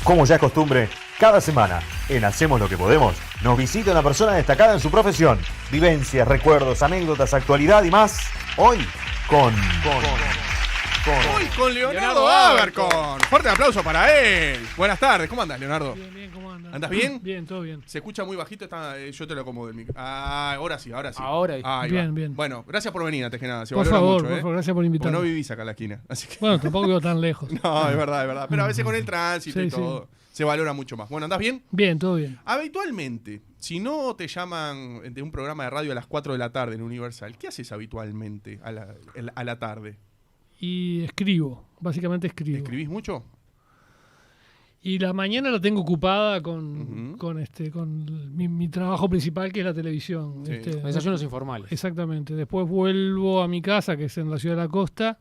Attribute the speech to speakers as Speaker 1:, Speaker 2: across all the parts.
Speaker 1: Como ya es costumbre, cada semana en Hacemos lo que podemos nos visita una persona destacada en su profesión. Vivencias, recuerdos, anécdotas, actualidad y más. Hoy con
Speaker 2: Leonardo Abercorn. Fuerte aplauso para él. Buenas tardes, ¿cómo andas, Leonardo?
Speaker 3: Bien, ¿cómo andas?
Speaker 2: ¿Andas bien?
Speaker 3: Bien, todo bien.
Speaker 2: Se escucha muy bajito, yo te lo acomodo el micro. Ah, ahora sí.
Speaker 4: Ahora.
Speaker 2: Ahí
Speaker 3: Bien,
Speaker 2: va.
Speaker 3: bien.
Speaker 2: Bueno, gracias por venir antes que nada. Se
Speaker 3: Por
Speaker 2: valora
Speaker 3: favor,
Speaker 2: mucho,
Speaker 3: por favor, gracias por invitarme.
Speaker 2: Porque no vivís acá en la esquina, así que...
Speaker 3: Bueno, tampoco vivo tan lejos.
Speaker 2: No, es verdad. Pero a veces con el tránsito
Speaker 3: Sí,
Speaker 2: y todo, se valora mucho más. Bueno, ¿andás bien?
Speaker 3: Bien, todo bien.
Speaker 2: Habitualmente, si no te llaman de un programa de radio a las 4 de la tarde en Universal, ¿qué haces habitualmente a la tarde?
Speaker 3: Y escribo, básicamente escribo.
Speaker 2: ¿Escribís mucho?
Speaker 3: Y la mañana la tengo ocupada
Speaker 2: Ujú.
Speaker 3: con mi trabajo principal, que es la televisión.
Speaker 2: Sí.
Speaker 4: Desayunos informales.
Speaker 3: Exactamente. Después vuelvo a mi casa, que es en la ciudad de la costa.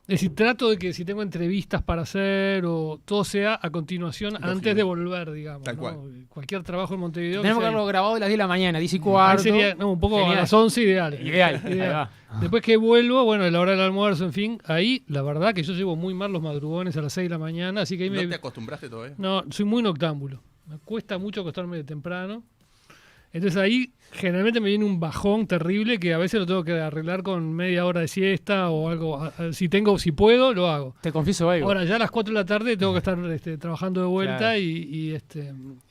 Speaker 3: Es decir, trato de que si tengo entrevistas para hacer o todo sea a continuación,
Speaker 2: Lógico.
Speaker 3: antes de volver, digamos.
Speaker 2: Tal
Speaker 3: ¿no?
Speaker 2: cual.
Speaker 3: Cualquier trabajo en Montevideo.
Speaker 4: Tenemos que
Speaker 3: sea-
Speaker 4: haberlo grabado a las 10 de la mañana, 10 y
Speaker 3: Ahí
Speaker 4: cuarto.
Speaker 3: sería, un poco
Speaker 4: Genial.
Speaker 3: a las 11 ideal.
Speaker 4: Ideal. Ahí va.
Speaker 3: Después que vuelvo, bueno, a la hora del almuerzo, en fin, ahí la verdad que yo llevo muy mal los madrugones a las 6 de la mañana, así que ahí
Speaker 2: ¿No te acostumbraste todavía?
Speaker 3: No, soy muy noctámbulo. Me cuesta mucho acostarme de temprano. Entonces ahí generalmente me viene un bajón terrible que a veces lo tengo que arreglar con media hora de siesta o algo. Si puedo, lo hago.
Speaker 4: Te confieso algo.
Speaker 3: Ahora ya a las 4 de la tarde tengo que estar trabajando de vuelta
Speaker 4: Claro.
Speaker 3: y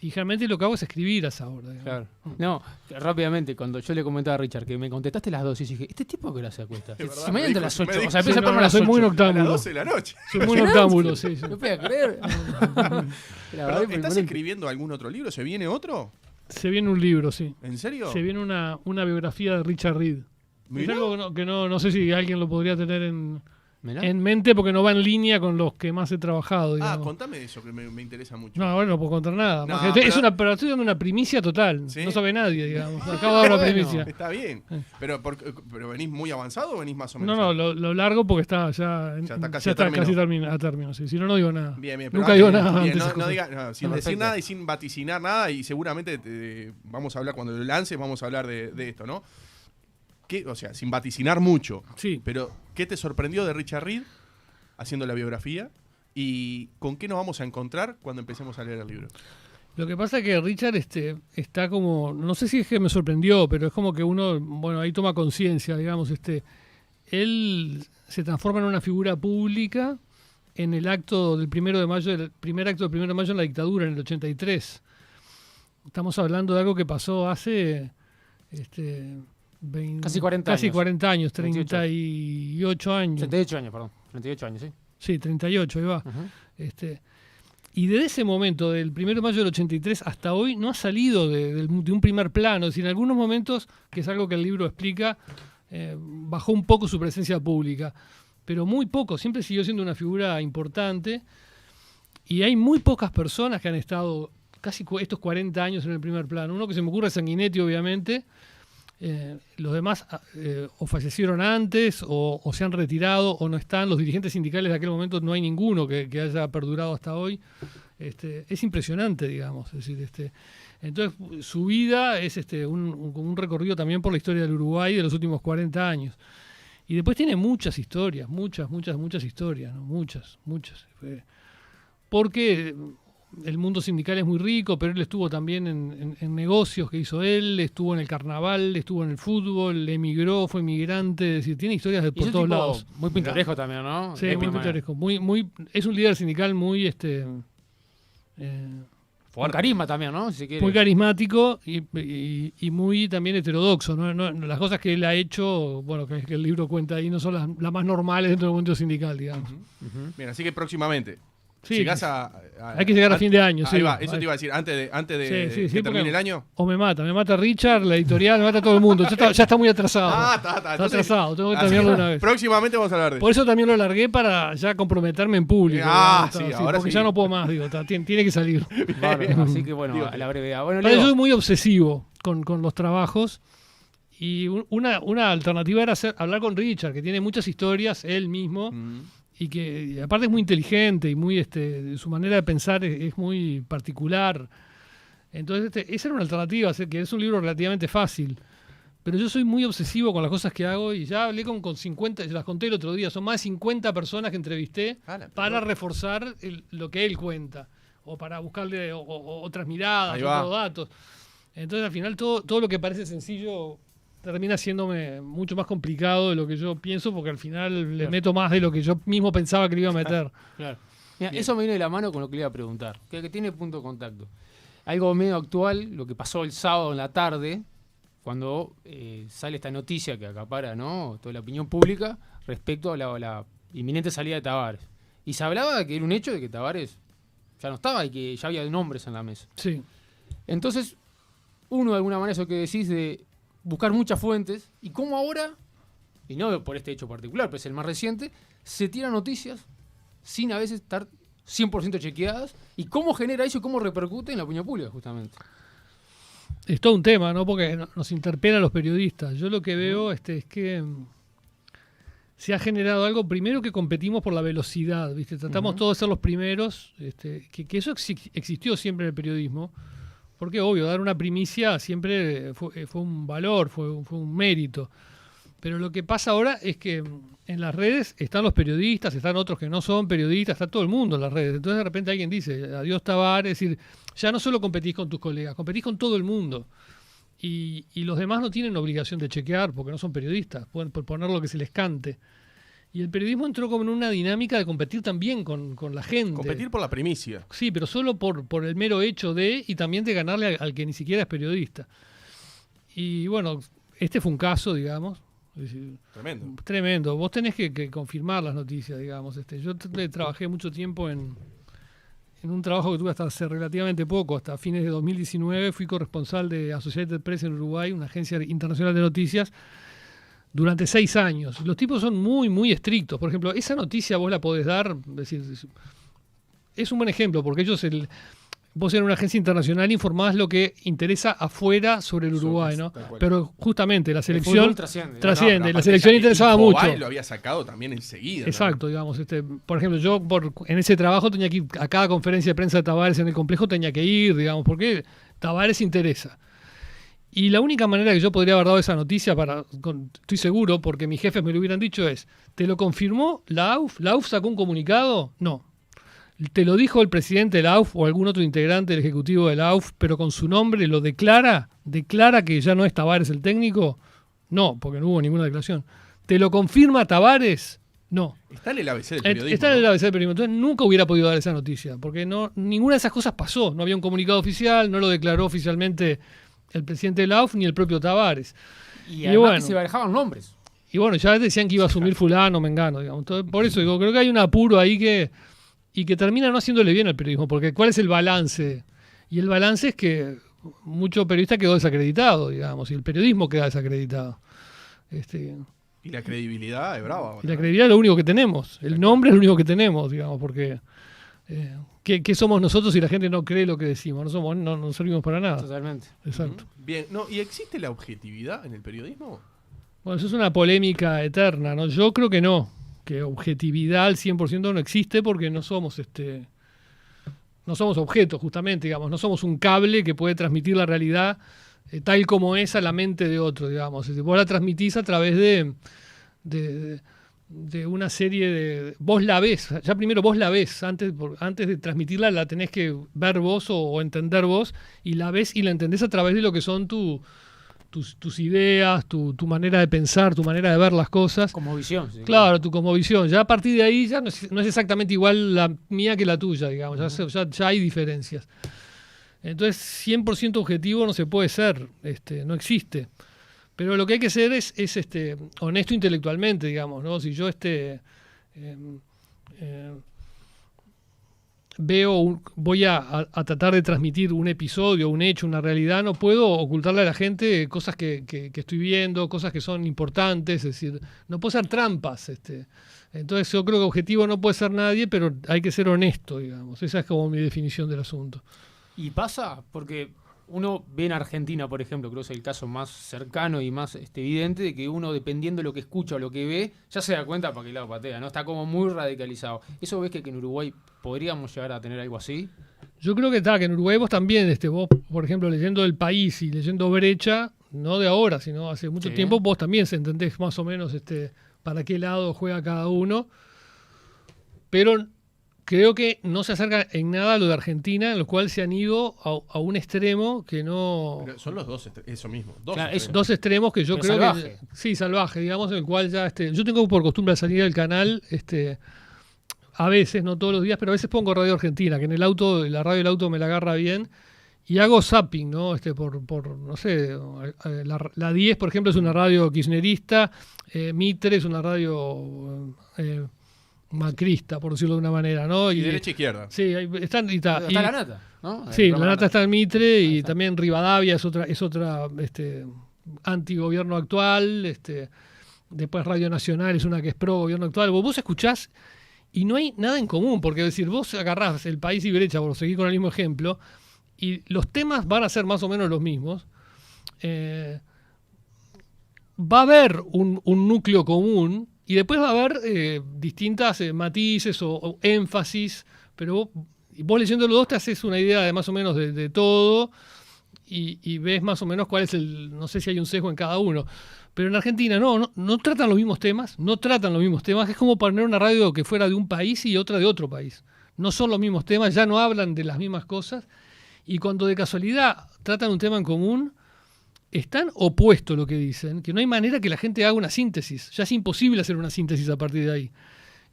Speaker 3: generalmente lo que hago es escribir a esa hora. digamos.
Speaker 4: Claro. No, rápidamente, cuando yo le comentaba a Richard que me contestaste las 2 y dije, ¿este tipo a qué hora se acuesta?
Speaker 2: Es verdad,
Speaker 4: Si
Speaker 2: me
Speaker 4: mañana
Speaker 2: dijo-
Speaker 4: a las
Speaker 2: me
Speaker 4: 8.
Speaker 2: dijo-
Speaker 4: O sea,
Speaker 3: Sí,
Speaker 4: empieza a
Speaker 3: no,
Speaker 4: ponerme a las
Speaker 3: soy
Speaker 4: 8.
Speaker 3: muy
Speaker 2: A las
Speaker 3: noctámbulo.
Speaker 2: 12 de la noche.
Speaker 3: Soy muy noctámbulo, sí.
Speaker 4: No podía creer. La verdad,
Speaker 2: ¿Estás
Speaker 4: imponente.
Speaker 2: escribiendo algún otro libro? ¿Se viene otro?
Speaker 3: Se viene un libro, sí.
Speaker 2: ¿En serio?
Speaker 3: Se viene una biografía de Richard Reed. Es
Speaker 2: Mirá.
Speaker 3: algo que no sé si alguien lo podría tener
Speaker 4: Mirá.
Speaker 3: en mente porque no va en línea con los que más he trabajado.
Speaker 2: Ah,
Speaker 3: Digamos.
Speaker 2: contame de eso, que me interesa mucho.
Speaker 3: No, ahora no puedo contar nada.
Speaker 2: No,
Speaker 3: Porque
Speaker 2: pero-
Speaker 3: pero estoy dando una primicia total.
Speaker 2: ¿Sí?
Speaker 3: No sabe nadie, digamos. Acabo de dar una
Speaker 4: Bueno.
Speaker 3: primicia.
Speaker 2: Está bien. ¿Pero venís muy avanzado o venís más o menos?
Speaker 3: No, lo largo porque está ya
Speaker 2: está casi a término.
Speaker 3: a término. Sí. Si no, no digo nada.
Speaker 2: Bien, pero
Speaker 3: Nunca
Speaker 2: antes-
Speaker 3: digo nada
Speaker 2: bien,
Speaker 3: antes. de
Speaker 2: no
Speaker 3: cosas.
Speaker 2: diga, sin decir
Speaker 4: Perfecto.
Speaker 2: nada y sin vaticinar nada, y seguramente vamos a hablar, cuando lo lances, vamos a hablar de esto, ¿no? O sea, sin vaticinar mucho.
Speaker 3: Sí.
Speaker 2: Pero, ¿qué te sorprendió de Richard Reed haciendo la biografía? ¿Y con qué nos vamos a encontrar cuando empecemos a leer el libro?
Speaker 3: Lo que pasa es que Richard está como, no sé si es que me sorprendió, pero es como que uno, bueno, ahí toma conciencia, digamos, él se transforma en una figura pública en el acto del 1 de mayo, el primer acto del 1 de mayo en la dictadura, en el 83. Estamos hablando de algo que pasó hace
Speaker 4: Casi 40
Speaker 3: casi
Speaker 4: años.
Speaker 3: 40 años,
Speaker 4: 38.
Speaker 3: 38 años.
Speaker 4: 38 años, perdón. 38 años, sí.
Speaker 3: Sí, 38, ahí va.
Speaker 4: Ujú.
Speaker 3: Y desde ese momento, del 1 de mayo del 83 hasta hoy, no ha salido de un primer plano. Es decir, en algunos momentos, que es algo que el libro explica, bajó un poco su presencia pública, pero muy poco. Siempre siguió siendo una figura importante y hay muy pocas personas que han estado casi estos 40 años en el primer plano. Uno que se me ocurre es Sanguinetti, obviamente. Los demás o fallecieron antes o se han retirado o no están. Los dirigentes sindicales de aquel momento no hay ninguno que haya perdurado hasta hoy. Es impresionante, digamos. Es decir, entonces su vida es un recorrido también por la historia del Uruguay de los últimos 40 años. Y después tiene muchas historias, muchas historias, ¿no? Muchas. Porque el mundo sindical es muy rico, pero él estuvo también en negocios que hizo él, estuvo en el carnaval, estuvo en el fútbol, emigró, fue migrante, es decir, tiene historias
Speaker 4: Y
Speaker 3: por
Speaker 4: es un
Speaker 3: todos
Speaker 4: tipo
Speaker 3: lados.
Speaker 4: muy pintoresco también, ¿no?
Speaker 3: Sí,
Speaker 4: Épico,
Speaker 3: muy pintoresco. Es un líder sindical muy
Speaker 4: Con carisma también, ¿no? Si quiere.
Speaker 3: muy carismático y muy también heterodoxo, ¿no? Las cosas que él ha hecho, bueno, que el libro cuenta ahí, no son las más normales dentro del mundo sindical, digamos.
Speaker 4: Ujú.
Speaker 2: Bien, así que próximamente.
Speaker 3: Sí,
Speaker 2: Llegás
Speaker 3: hay que llegar a fin de año,
Speaker 2: Ahí
Speaker 3: sí.
Speaker 2: va, eso te iba a decir, antes de
Speaker 3: Sí,
Speaker 2: que termine
Speaker 3: porque-
Speaker 2: el año.
Speaker 3: O me mata Richard, la editorial, me mata todo el mundo. Ya está muy atrasado.
Speaker 2: Está.
Speaker 3: Está
Speaker 2: Entonces,
Speaker 3: atrasado, tengo que
Speaker 2: así
Speaker 3: terminarlo de una vez.
Speaker 2: Próximamente vamos a hablar de
Speaker 3: Por eso también lo largué para ya comprometerme en público.
Speaker 2: Ah,
Speaker 3: digamos,
Speaker 2: sí, ahora
Speaker 3: porque
Speaker 2: sí.
Speaker 3: ya no puedo más, tiene que salir.
Speaker 4: Bárbaro. Así que bueno, a la brevedad. Bueno,
Speaker 3: Pero yo soy
Speaker 4: Leo,
Speaker 3: muy obsesivo con los trabajos y una alternativa era hablar con Richard, que tiene muchas historias, él mismo, y que aparte es muy inteligente y muy su manera de pensar es muy particular. Entonces esa era una alternativa, que es un libro relativamente fácil. Pero yo soy muy obsesivo con las cosas que hago y ya hablé con 50, las conté el otro día, son más de 50 personas que entrevisté para reforzar lo que él cuenta. o para buscarle otras miradas,
Speaker 2: Ahí va.
Speaker 3: otros datos. Entonces al final todo lo que parece sencillo termina siéndome mucho más complicado de lo que yo pienso, porque al final le meto más de lo que yo mismo pensaba que le iba a meter.
Speaker 4: Claro. Mira, eso me viene de la mano con lo que le iba a preguntar, que tiene punto de contacto. Algo medio actual, lo que pasó el sábado en la tarde, cuando sale esta noticia que acapara, ¿no?, toda la opinión pública respecto a la inminente salida de Tavares. Y se hablaba de que era un hecho de que Tavares ya no estaba y que ya había nombres en la mesa.
Speaker 3: Sí.
Speaker 4: Entonces, uno de alguna manera, eso que decís de buscar muchas fuentes, y cómo ahora, y no por este hecho particular, pero es el más reciente, se tiran noticias sin a veces estar 100% chequeadas, y cómo genera eso y cómo repercute en la opinión pública, justamente.
Speaker 3: Es todo un tema, ¿no? Porque nos interpela a los periodistas. Yo lo que veo es que se ha generado algo, primero, que competimos por la velocidad, ¿viste? Tratamos todos de ser los primeros, que eso existió siempre en el periodismo, porque obvio, dar una primicia siempre fue un valor, fue un mérito. Pero lo que pasa ahora es que en las redes están los periodistas, están otros que no son periodistas, está todo el mundo en las redes. Entonces de repente alguien dice, adiós Tavares, es decir, ya no solo competís con tus colegas, competís con todo el mundo. Y los demás no tienen obligación de chequear porque no son periodistas, pueden poner lo que se les cante. Y el periodismo entró como en una dinámica de competir también con la gente.
Speaker 2: Competir por la primicia.
Speaker 3: Sí, pero solo por el mero hecho y también de ganarle al que ni siquiera es periodista. Y bueno, este fue un caso, digamos. Es decir,
Speaker 2: Tremendo.
Speaker 3: tremendo. Vos tenés que confirmar las noticias, digamos. Yo trabajé mucho tiempo en un trabajo que tuve hasta hace relativamente poco, hasta fines de 2019. Fui corresponsal de Associated Press en Uruguay, una agencia internacional de noticias, durante 6 años. Los tipos son muy, muy estrictos. Por ejemplo, esa noticia vos la podés dar, es decir, es un buen ejemplo, porque vos en una agencia internacional informás lo que interesa afuera sobre el Uruguay, ¿no? Pero justamente la selección trasciende. La selección interesaba mucho.
Speaker 2: Lo había sacado también enseguida.
Speaker 3: Exacto, ¿no? Digamos. Por ejemplo, yo en ese trabajo tenía que ir a cada conferencia de prensa de Tavares en el complejo, tenía que ir, digamos, porque Tavares interesa. Y la única manera que yo podría haber dado esa noticia, estoy seguro, porque mis jefes me lo hubieran dicho, es, ¿te lo confirmó la AUF? ¿La AUF sacó un comunicado? No. ¿Te lo dijo el presidente de la AUF o algún otro integrante del ejecutivo de la AUF, pero con su nombre lo declara? ¿Declara que ya no es Tavares el técnico? No, porque no hubo ninguna declaración. ¿Te lo confirma Tavares? No.
Speaker 2: Está en el ABC del periodismo.
Speaker 3: Está en el ABC del periodismo. Entonces nunca hubiera podido dar esa noticia, porque ninguna de esas cosas pasó. No había un comunicado oficial, no lo declaró oficialmente el presidente de la AUF ni el propio Tavares.
Speaker 4: Y además que se barajaban nombres.
Speaker 3: Y bueno, ya decían que iba a asumir fulano, mengano, digamos. Entonces, por eso digo, creo que hay un apuro ahí que termina no haciéndole bien al periodismo, porque ¿cuál es el balance? Y el balance es que mucho periodista quedó desacreditado, digamos, y el periodismo queda desacreditado.
Speaker 2: Y la credibilidad es brava.
Speaker 3: Y la credibilidad es lo único que tenemos, el nombre es lo único que tenemos, digamos, porque ¿qué somos nosotros si la gente no cree lo que decimos? No servimos para nada.
Speaker 4: Totalmente.
Speaker 3: Exacto.
Speaker 2: Bien, ¿y existe la objetividad en el periodismo?
Speaker 3: Bueno, eso es una polémica eterna, ¿no? Yo creo que no. Que objetividad al 100% no existe porque no somos objetos, justamente, digamos, no somos un cable que puede transmitir la realidad tal como es a la mente de otro, digamos. Vos la transmitís a través de una serie de... Vos la ves, ya primero vos la ves, antes de transmitirla la tenés que ver vos o entender vos, y la ves y la entendés a través de lo que son tus ideas, tu manera de pensar, tu manera de ver las cosas.
Speaker 4: Como visión. Sí,
Speaker 3: claro, tu cosmovisión. Ya a partir de ahí ya no es exactamente igual la mía que la tuya, digamos. Ya hay diferencias. Entonces, 100% objetivo no se puede ser, no existe. Pero lo que hay que ser es honesto intelectualmente, digamos, ¿no? Si yo voy a tratar de transmitir un episodio, un hecho, una realidad, no puedo ocultarle a la gente cosas que estoy viendo, cosas que son importantes, es decir, no puedo hacer trampas. Entonces yo creo que objetivo no puede ser nadie, pero hay que ser honesto, digamos. Esa es como mi definición del asunto.
Speaker 4: Y pasa, porque uno ve en Argentina, por ejemplo, creo que es el caso más cercano y más evidente, de que uno, dependiendo de lo que escucha o lo que ve, ya se da cuenta para qué lado patea, ¿no? Está como muy radicalizado. ¿Eso ves que en Uruguay podríamos llegar a tener algo así?
Speaker 3: Yo creo que en Uruguay vos también, vos, por ejemplo, leyendo El País y leyendo Brecha, no de ahora, sino hace mucho tiempo, vos también entendés más o menos para qué lado juega cada uno. Pero creo que no se acerca en nada a lo de Argentina, en lo cual se han ido a un extremo que no...
Speaker 2: Pero son los dos, eso mismo.
Speaker 4: Claro,
Speaker 2: extremos.
Speaker 3: Dos extremos que yo
Speaker 4: Pero
Speaker 3: creo
Speaker 4: salvaje.
Speaker 3: que... Sí, salvaje, digamos, en el cual ya... yo tengo por costumbre al salir del canal, a veces, no todos los días, pero a veces pongo Radio Argentina, que en el auto, la radio del auto me la agarra bien, y hago zapping, ¿no? No sé, la 10, por ejemplo, es una radio kirchnerista, Mitre es una radio... macrista, por decirlo de una manera, ¿no?
Speaker 2: Y derecha e izquierda.
Speaker 3: Sí, ahí están...
Speaker 4: Está La Nata, ¿no?
Speaker 3: Sí, La Nata está en Mitre y
Speaker 4: está.
Speaker 3: también Rivadavia es otra antigobierno actual, después Radio Nacional es una que es pro gobierno actual. Vos escuchás y no hay nada en común, porque es decir, vos agarrás El País y Brecha, por seguir con el mismo ejemplo, y los temas van a ser más o menos los mismos. Va a haber un núcleo común y después va a haber distintas matices o énfasis, pero vos leyendo los dos te haces una idea de más o menos de todo y ves más o menos cuál es no sé si hay un sesgo en cada uno. Pero en Argentina no tratan los mismos temas, es como poner una radio que fuera de un país y otra de otro país. No son los mismos temas, ya no hablan de las mismas cosas, y cuando de casualidad tratan un tema en común, es tan opuesto lo que dicen que no hay manera que la gente haga una síntesis. Ya es imposible hacer una síntesis a partir de ahí.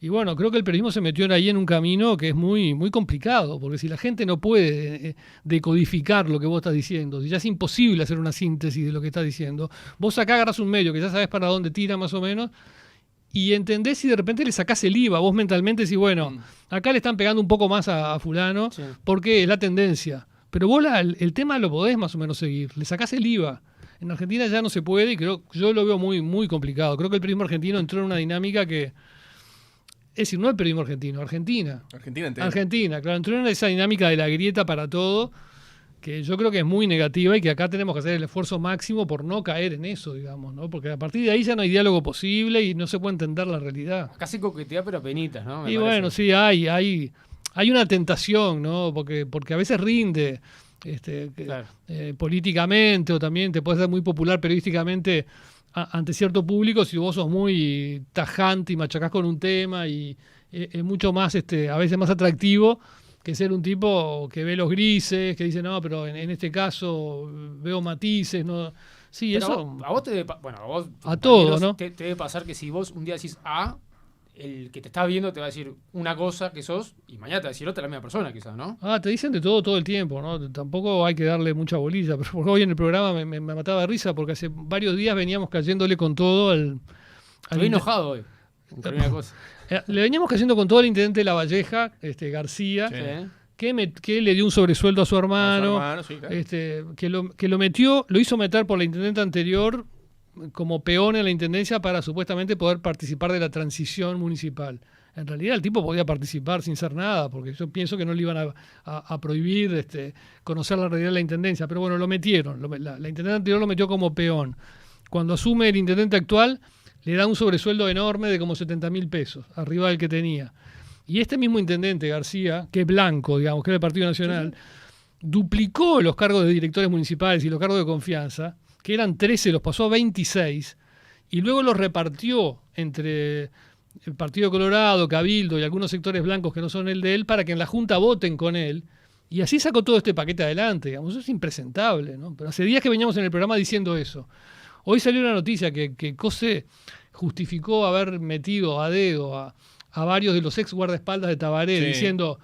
Speaker 3: Y bueno, creo que el periodismo se metió ahí en un camino que es muy, muy complicado, porque si la gente no puede decodificar lo que vos estás diciendo, si ya es imposible hacer una síntesis de lo que estás diciendo, vos acá agarrás un medio que ya sabés para dónde tira más o menos, y entendés y de repente le sacás el IVA. Vos mentalmente decís, bueno, acá le están pegando un poco más a fulano,
Speaker 4: Sí.
Speaker 3: porque es la tendencia. Pero vos el tema lo podés más o menos seguir, le sacás el IVA. En Argentina ya no se puede y yo lo veo muy, muy complicado. Creo que el periodismo argentino entró en una dinámica que... Es decir, no el periodismo argentino, Argentina.
Speaker 2: Argentina entera.
Speaker 3: Argentina, claro, entró en esa dinámica de la grieta para todo, que yo creo que es muy negativa y que acá tenemos que hacer el esfuerzo máximo por no caer en eso, digamos, ¿no? Porque a partir de ahí ya no hay diálogo posible y no se puede entender la realidad.
Speaker 4: Casi coquetea, pero penitas, ¿no? Me
Speaker 3: Y
Speaker 4: parece.
Speaker 3: bueno, sí, hay una tentación, ¿no? Porque a veces rinde
Speaker 4: Claro.
Speaker 3: políticamente, o también te puedes ser muy popular periodísticamente ante cierto público si vos sos muy tajante y machacás con un tema, y es mucho más, a veces más atractivo que ser un tipo que ve los grises, que dice, no, pero en este caso veo matices, ¿no? Sí,
Speaker 4: Pero
Speaker 3: eso...
Speaker 4: a vos te debe bueno, a vos
Speaker 3: A todos, ¿no?
Speaker 4: te debe pasar que si vos un día decís A, el que te está viendo te va a decir una cosa que sos y mañana te va a decir otra la misma persona, quizás, ¿no?
Speaker 3: Te dicen de todo el tiempo, ¿no? Tampoco hay que darle mucha bolilla, pero porque hoy en el programa me mataba de risa porque hace varios días veníamos cayéndole con todo al
Speaker 4: Estoy enojado hoy. Con una cosa.
Speaker 3: Le veníamos cayendo con todo al intendente de La Valleja, García,
Speaker 4: Sí.
Speaker 3: que le dio un sobresueldo a su hermano,
Speaker 2: Sí, claro.
Speaker 3: que lo hizo meter por la intendente anterior como peón en la intendencia para supuestamente poder participar de la transición municipal. En realidad el tipo podía participar sin ser nada, porque yo pienso que no le iban a prohibir conocer la realidad de la intendencia, pero bueno, lo metieron. La intendente anterior lo metió como peón. Cuando asume el intendente actual, le da un sobresueldo enorme de como 70.000 pesos, arriba del que tenía. Y este mismo intendente, García, que es blanco, digamos, que es del Partido Nacional, duplicó los cargos de directores municipales y los cargos de confianza, que eran 13, los pasó a 26, y luego los repartió entre el Partido Colorado, Cabildo y algunos sectores blancos que no son el de él, para que en la Junta voten con él, y así sacó todo este paquete adelante, digamos. Eso es impresentable, ¿no? Pero hace días que veníamos en el programa diciendo eso. Hoy salió una noticia que Cose justificó haber metido a dedo a varios de los ex guardaespaldas de Tabaré,
Speaker 2: Sí.
Speaker 3: diciendo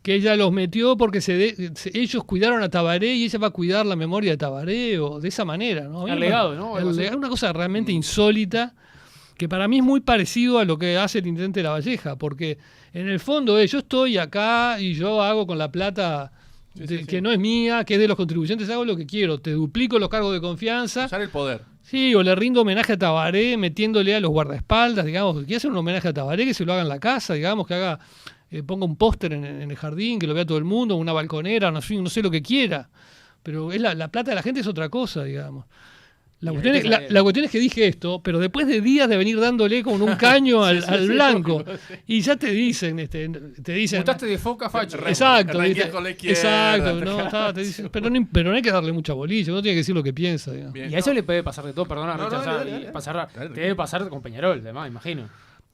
Speaker 3: que ella los metió porque ellos cuidaron a Tabaré y ella va a cuidar la memoria de Tabaré, o de esa manera, ¿no?
Speaker 4: El legado, ¿no? Algo así.
Speaker 3: Es una cosa realmente insólita, que para mí es muy parecido a lo que hace el intendente de La Valleja, porque en el fondo yo estoy acá y yo hago con la plata que no es mía, que es de los contribuyentes, hago lo que quiero, te duplico los cargos de confianza.
Speaker 2: Usar el poder.
Speaker 3: Sí, o le rindo homenaje a Tabaré metiéndole a los guardaespaldas, digamos, que quiere hacer un homenaje a Tabaré, que se lo haga en la casa, digamos, que haga, ponga un póster en el jardín, que lo vea todo el mundo, una balconera, no sé lo que quiera. Pero la plata de la gente es otra cosa, digamos. La cuestión es que dije esto, pero después de días de venir dándole con un caño al blanco, y ya te dicen,
Speaker 4: Mutaste de foca a facho.
Speaker 3: Exacto,
Speaker 2: Ranqueas con la izquierda.
Speaker 3: exacto, no, te dicen, pero no hay que darle mucha bolilla, uno tiene que decir lo que piensa, digamos.
Speaker 2: Bien,
Speaker 4: Y a eso le puede pasar de todo, perdona,
Speaker 2: No,
Speaker 4: Richard,
Speaker 2: dale,
Speaker 4: ya,
Speaker 2: dale.
Speaker 4: para cerrar.
Speaker 2: Dale,
Speaker 4: Te debe pasar con Peñarol, además, imagino.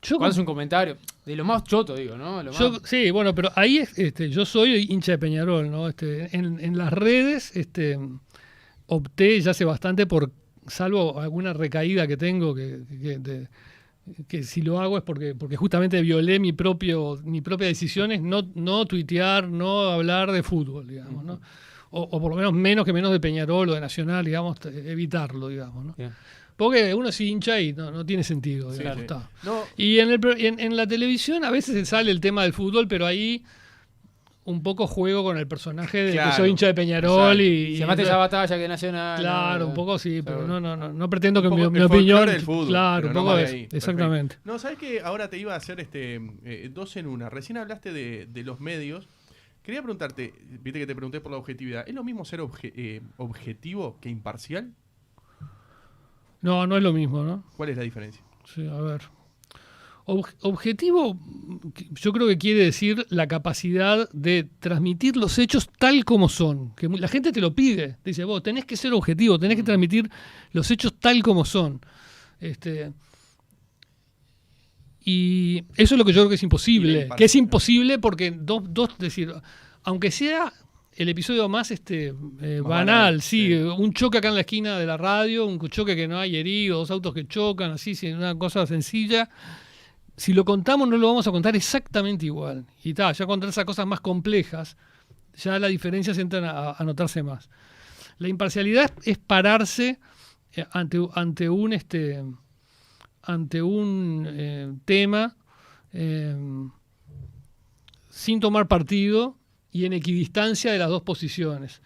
Speaker 4: Cuando es un comentario, de lo más choto, digo, ¿no?
Speaker 3: Sí, bueno, pero ahí yo soy hincha de Peñarol, ¿no? En las redes opté ya hace bastante por, salvo alguna recaída que tengo, que si lo hago es porque justamente violé mi propia decisión, es no tuitear, no hablar de fútbol, digamos, ¿no? O por lo menos menos de Peñarol o de Nacional, digamos, evitarlo, digamos, ¿no? Yeah. Porque uno se hincha y no tiene sentido.
Speaker 2: Sí,
Speaker 3: digamos,
Speaker 2: sí.
Speaker 3: No. Y en la televisión a veces se sale el tema del fútbol, pero ahí un poco juego con el personaje de que soy hincha de Peñarol y
Speaker 4: se mate esa batalla que Nacional.
Speaker 3: Claro, un poco sí, pero no pretendo que mi
Speaker 2: opinión
Speaker 3: del
Speaker 2: fútbol,
Speaker 3: claro, un poco es,
Speaker 2: ahí,
Speaker 3: exactamente.
Speaker 2: Perfecto. No, ¿sabes qué? Ahora te iba a hacer dos en una. Recién hablaste de los medios. Quería preguntarte, viste que te pregunté por la objetividad, ¿es lo mismo ser objetivo que imparcial?
Speaker 3: No es lo mismo, ¿no?
Speaker 2: ¿Cuál es la diferencia?
Speaker 3: Sí, a ver. Objetivo, yo creo que quiere decir la capacidad de transmitir los hechos tal como son. Que la gente te lo pide. Te dice, vos tenés que ser objetivo, tenés que transmitir los hechos tal como son. Y eso es lo que yo creo que es imposible. Que es imposible porque decir, aunque sea el episodio más banal, sí, un choque acá en la esquina de la radio, un choque que no hay heridos, 2 autos que chocan, así, una cosa sencilla. Si lo contamos, no lo vamos a contar exactamente igual. Y ya contar esas cosas más complejas, ya las diferencias entran a notarse más. La imparcialidad es pararse ante un tema sin tomar partido y en equidistancia de las dos posiciones.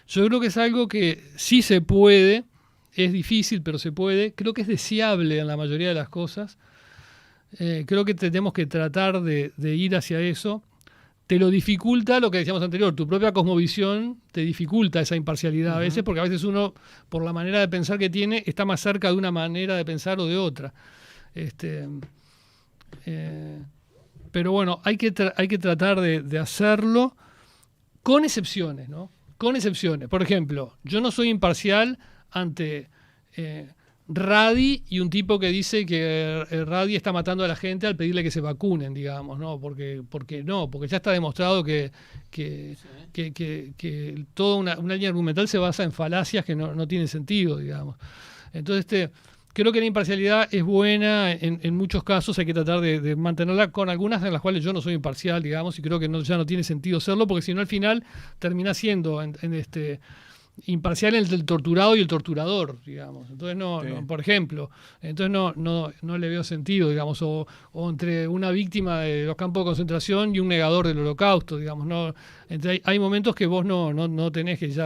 Speaker 3: Yo creo que es algo que sí se puede, es difícil, pero se puede. Creo que es deseable en la mayoría de las cosas. Creo que tenemos que tratar de ir hacia eso. Te lo dificulta lo que decíamos anterior, tu propia cosmovisión te dificulta esa imparcialidad a veces, porque a veces uno, por la manera de pensar que tiene, está más cerca de una manera de pensar o de otra. Pero bueno, hay que tratar de hacerlo con excepciones, ¿no? Con excepciones. Por ejemplo, yo no soy imparcial ante Radi y un tipo que dice que Radi está matando a la gente al pedirle que se vacunen, digamos, ¿no? Porque ya está demostrado que toda una línea argumental se basa en falacias que no tienen sentido, digamos. Entonces, creo que la imparcialidad es buena en muchos casos, hay que tratar de mantenerla, con algunas en las cuales yo no soy imparcial, digamos, y creo que ya no tiene sentido serlo, porque si no al final termina siendo imparcial entre el torturado y el torturador, digamos. Entonces por ejemplo, no le veo sentido, digamos, o entre una víctima de los campos de concentración y un negador del Holocausto, digamos. Hay momentos que vos no tenés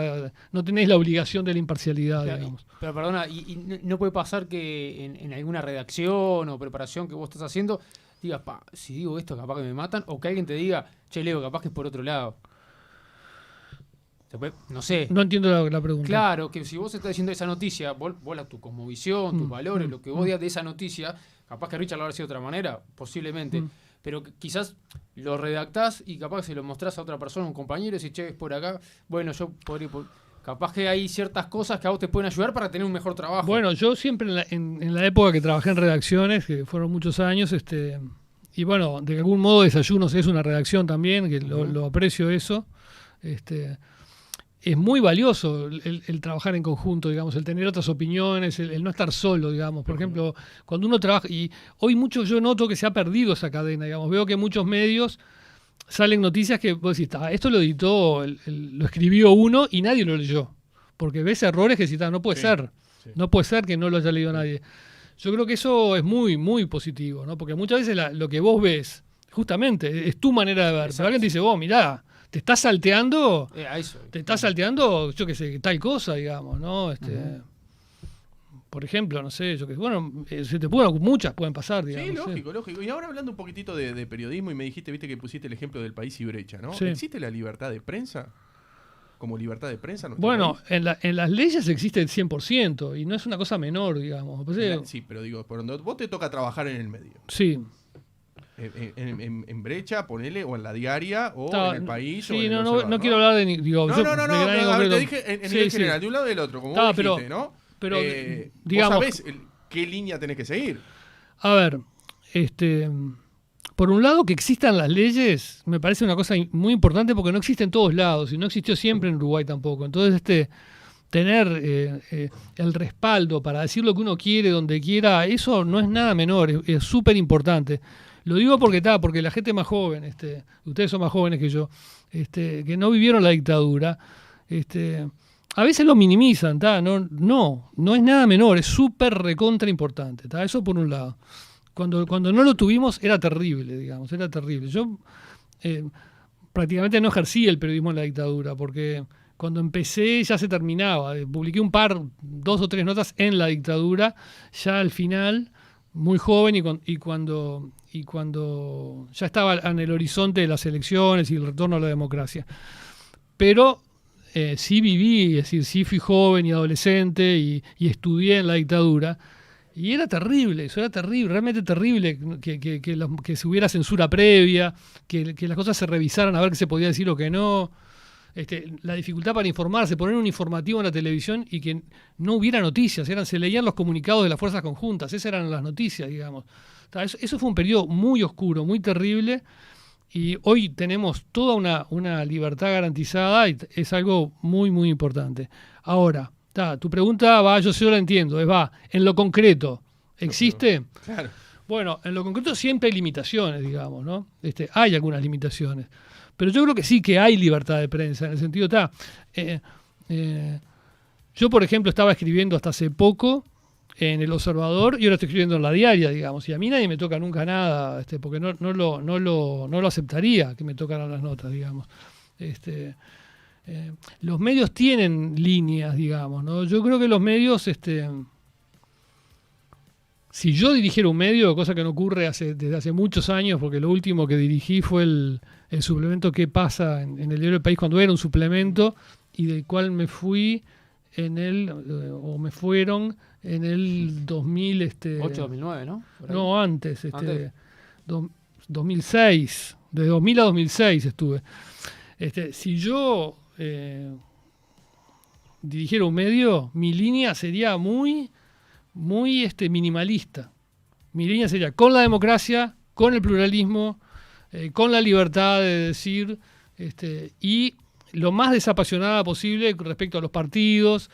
Speaker 3: no tenés la obligación de la imparcialidad, digamos.
Speaker 4: Pero perdona, y no puede pasar que en alguna redacción o preparación que vos estás haciendo digas, si digo esto capaz que me matan, o que alguien te diga, che, Leo, capaz que es por otro lado. No sé.
Speaker 3: No entiendo la pregunta.
Speaker 4: Claro, que si vos estás diciendo esa noticia, vos tu cosmovisión, tus valores, lo que vos digas de esa noticia, capaz que Richard lo habrá sido de otra manera, posiblemente. Pero quizás lo redactás y capaz que se lo mostrás a otra persona, un compañero, y decís, che, es por acá. Bueno, yo podría... Capaz que hay ciertas cosas que a vos te pueden ayudar para tener un mejor trabajo.
Speaker 3: Bueno, yo siempre en la época que trabajé en redacciones, que fueron muchos años, y bueno, de algún modo Desayunos es una redacción también, que lo aprecio eso. Es muy valioso el trabajar en conjunto, digamos, el tener otras opiniones, el no estar solo, digamos. Por ejemplo, cuando uno trabaja, y hoy mucho yo noto que se ha perdido esa cadena, digamos. Veo que en muchos medios salen noticias que vos decís, esto lo editó, lo escribió uno y nadie lo leyó. Porque ves errores que decís, no puede ser. Sí. No puede ser que no lo haya leído nadie. Yo creo que eso es muy, muy positivo, ¿no? Porque muchas veces lo que vos ves, justamente, es tu manera de ver. Pero alguien te dice, mirá, te estás salteando, yo qué sé, tal cosa, digamos, ¿no? Por ejemplo, no sé, muchas pueden pasar, digamos.
Speaker 2: Sí, lógico. Y ahora hablando un poquitito de periodismo, y me dijiste, viste que pusiste el ejemplo del País y Brecha, ¿no?
Speaker 3: Sí.
Speaker 2: ¿Existe la libertad de prensa? ¿Como libertad de prensa?
Speaker 3: Bueno, en las leyes existe el 100%, y no es una cosa menor, digamos.
Speaker 2: Sí, pero digo, por donde vos te toca trabajar en el medio.
Speaker 3: Sí.
Speaker 2: En Brecha, ponele, o en La Diaria, o en El País,
Speaker 3: sí,
Speaker 2: o en
Speaker 3: no quiero hablar de...
Speaker 2: te dije en nivel general, de un lado y del otro, como vos dijiste, ¿no?
Speaker 3: Pero digamos,
Speaker 2: vos sabés qué línea tenés que seguir.
Speaker 3: A ver, por un lado, que existan las leyes me parece una cosa muy importante porque no existe en todos lados y no existió siempre en Uruguay tampoco. Entonces, tener el respaldo para decir lo que uno quiere, donde quiera, eso no es nada menor, es súper importante. Lo digo porque la gente más joven, ustedes son más jóvenes que yo, que no vivieron la dictadura, a veces lo minimizan, no es nada menor, es súper recontra importante, eso por un lado. Cuando no lo tuvimos era terrible, digamos, era terrible. Yo prácticamente no ejercí el periodismo en la dictadura, porque cuando empecé ya se terminaba. Publiqué 2 o 3 notas en la dictadura, ya al final, muy joven, y cuando ya estaba en el horizonte de las elecciones y el retorno a la democracia. Pero sí viví, es decir, sí fui joven y adolescente y estudié en la dictadura. Y era terrible, eso era terrible, realmente terrible que se hubiera censura previa, que las cosas se revisaran a ver qué se podía decir o qué no. La dificultad para informarse, poner un informativo en la televisión y que no hubiera noticias, se leían los comunicados de las fuerzas conjuntas, esas eran las noticias, digamos. Eso fue un periodo muy oscuro, muy terrible, y hoy tenemos toda una libertad garantizada y es algo muy, muy importante. Ahora, tu pregunta yo la entiendo, en lo concreto, ¿existe?
Speaker 2: Claro.
Speaker 3: Bueno, en lo concreto siempre hay limitaciones, digamos, ¿no? Hay algunas limitaciones. Pero yo creo que sí que hay libertad de prensa, en el sentido, yo, por ejemplo, estaba escribiendo hasta hace poco en El Observador y ahora estoy escribiendo en La Diaria, digamos, y a mí nadie me toca nunca nada, porque no lo aceptaría que me tocaran las notas, digamos. Los medios tienen líneas, digamos, ¿no? Yo creo que los medios, si yo dirigiera un medio, cosa que no ocurre desde hace muchos años, porque lo último que dirigí fue el suplemento ¿Qué pasa? En el diario El País, cuando era un suplemento, y del cual me fui me fueron en el 2000...
Speaker 4: 8, 2009, ¿no?
Speaker 3: No, antes, 2006, de 2000 a 2006 estuve. Si yo dirigiera un medio, mi línea sería muy minimalista. Mi línea sería con la democracia, con el pluralismo, con la libertad de decir, y lo más desapasionada posible respecto a los partidos,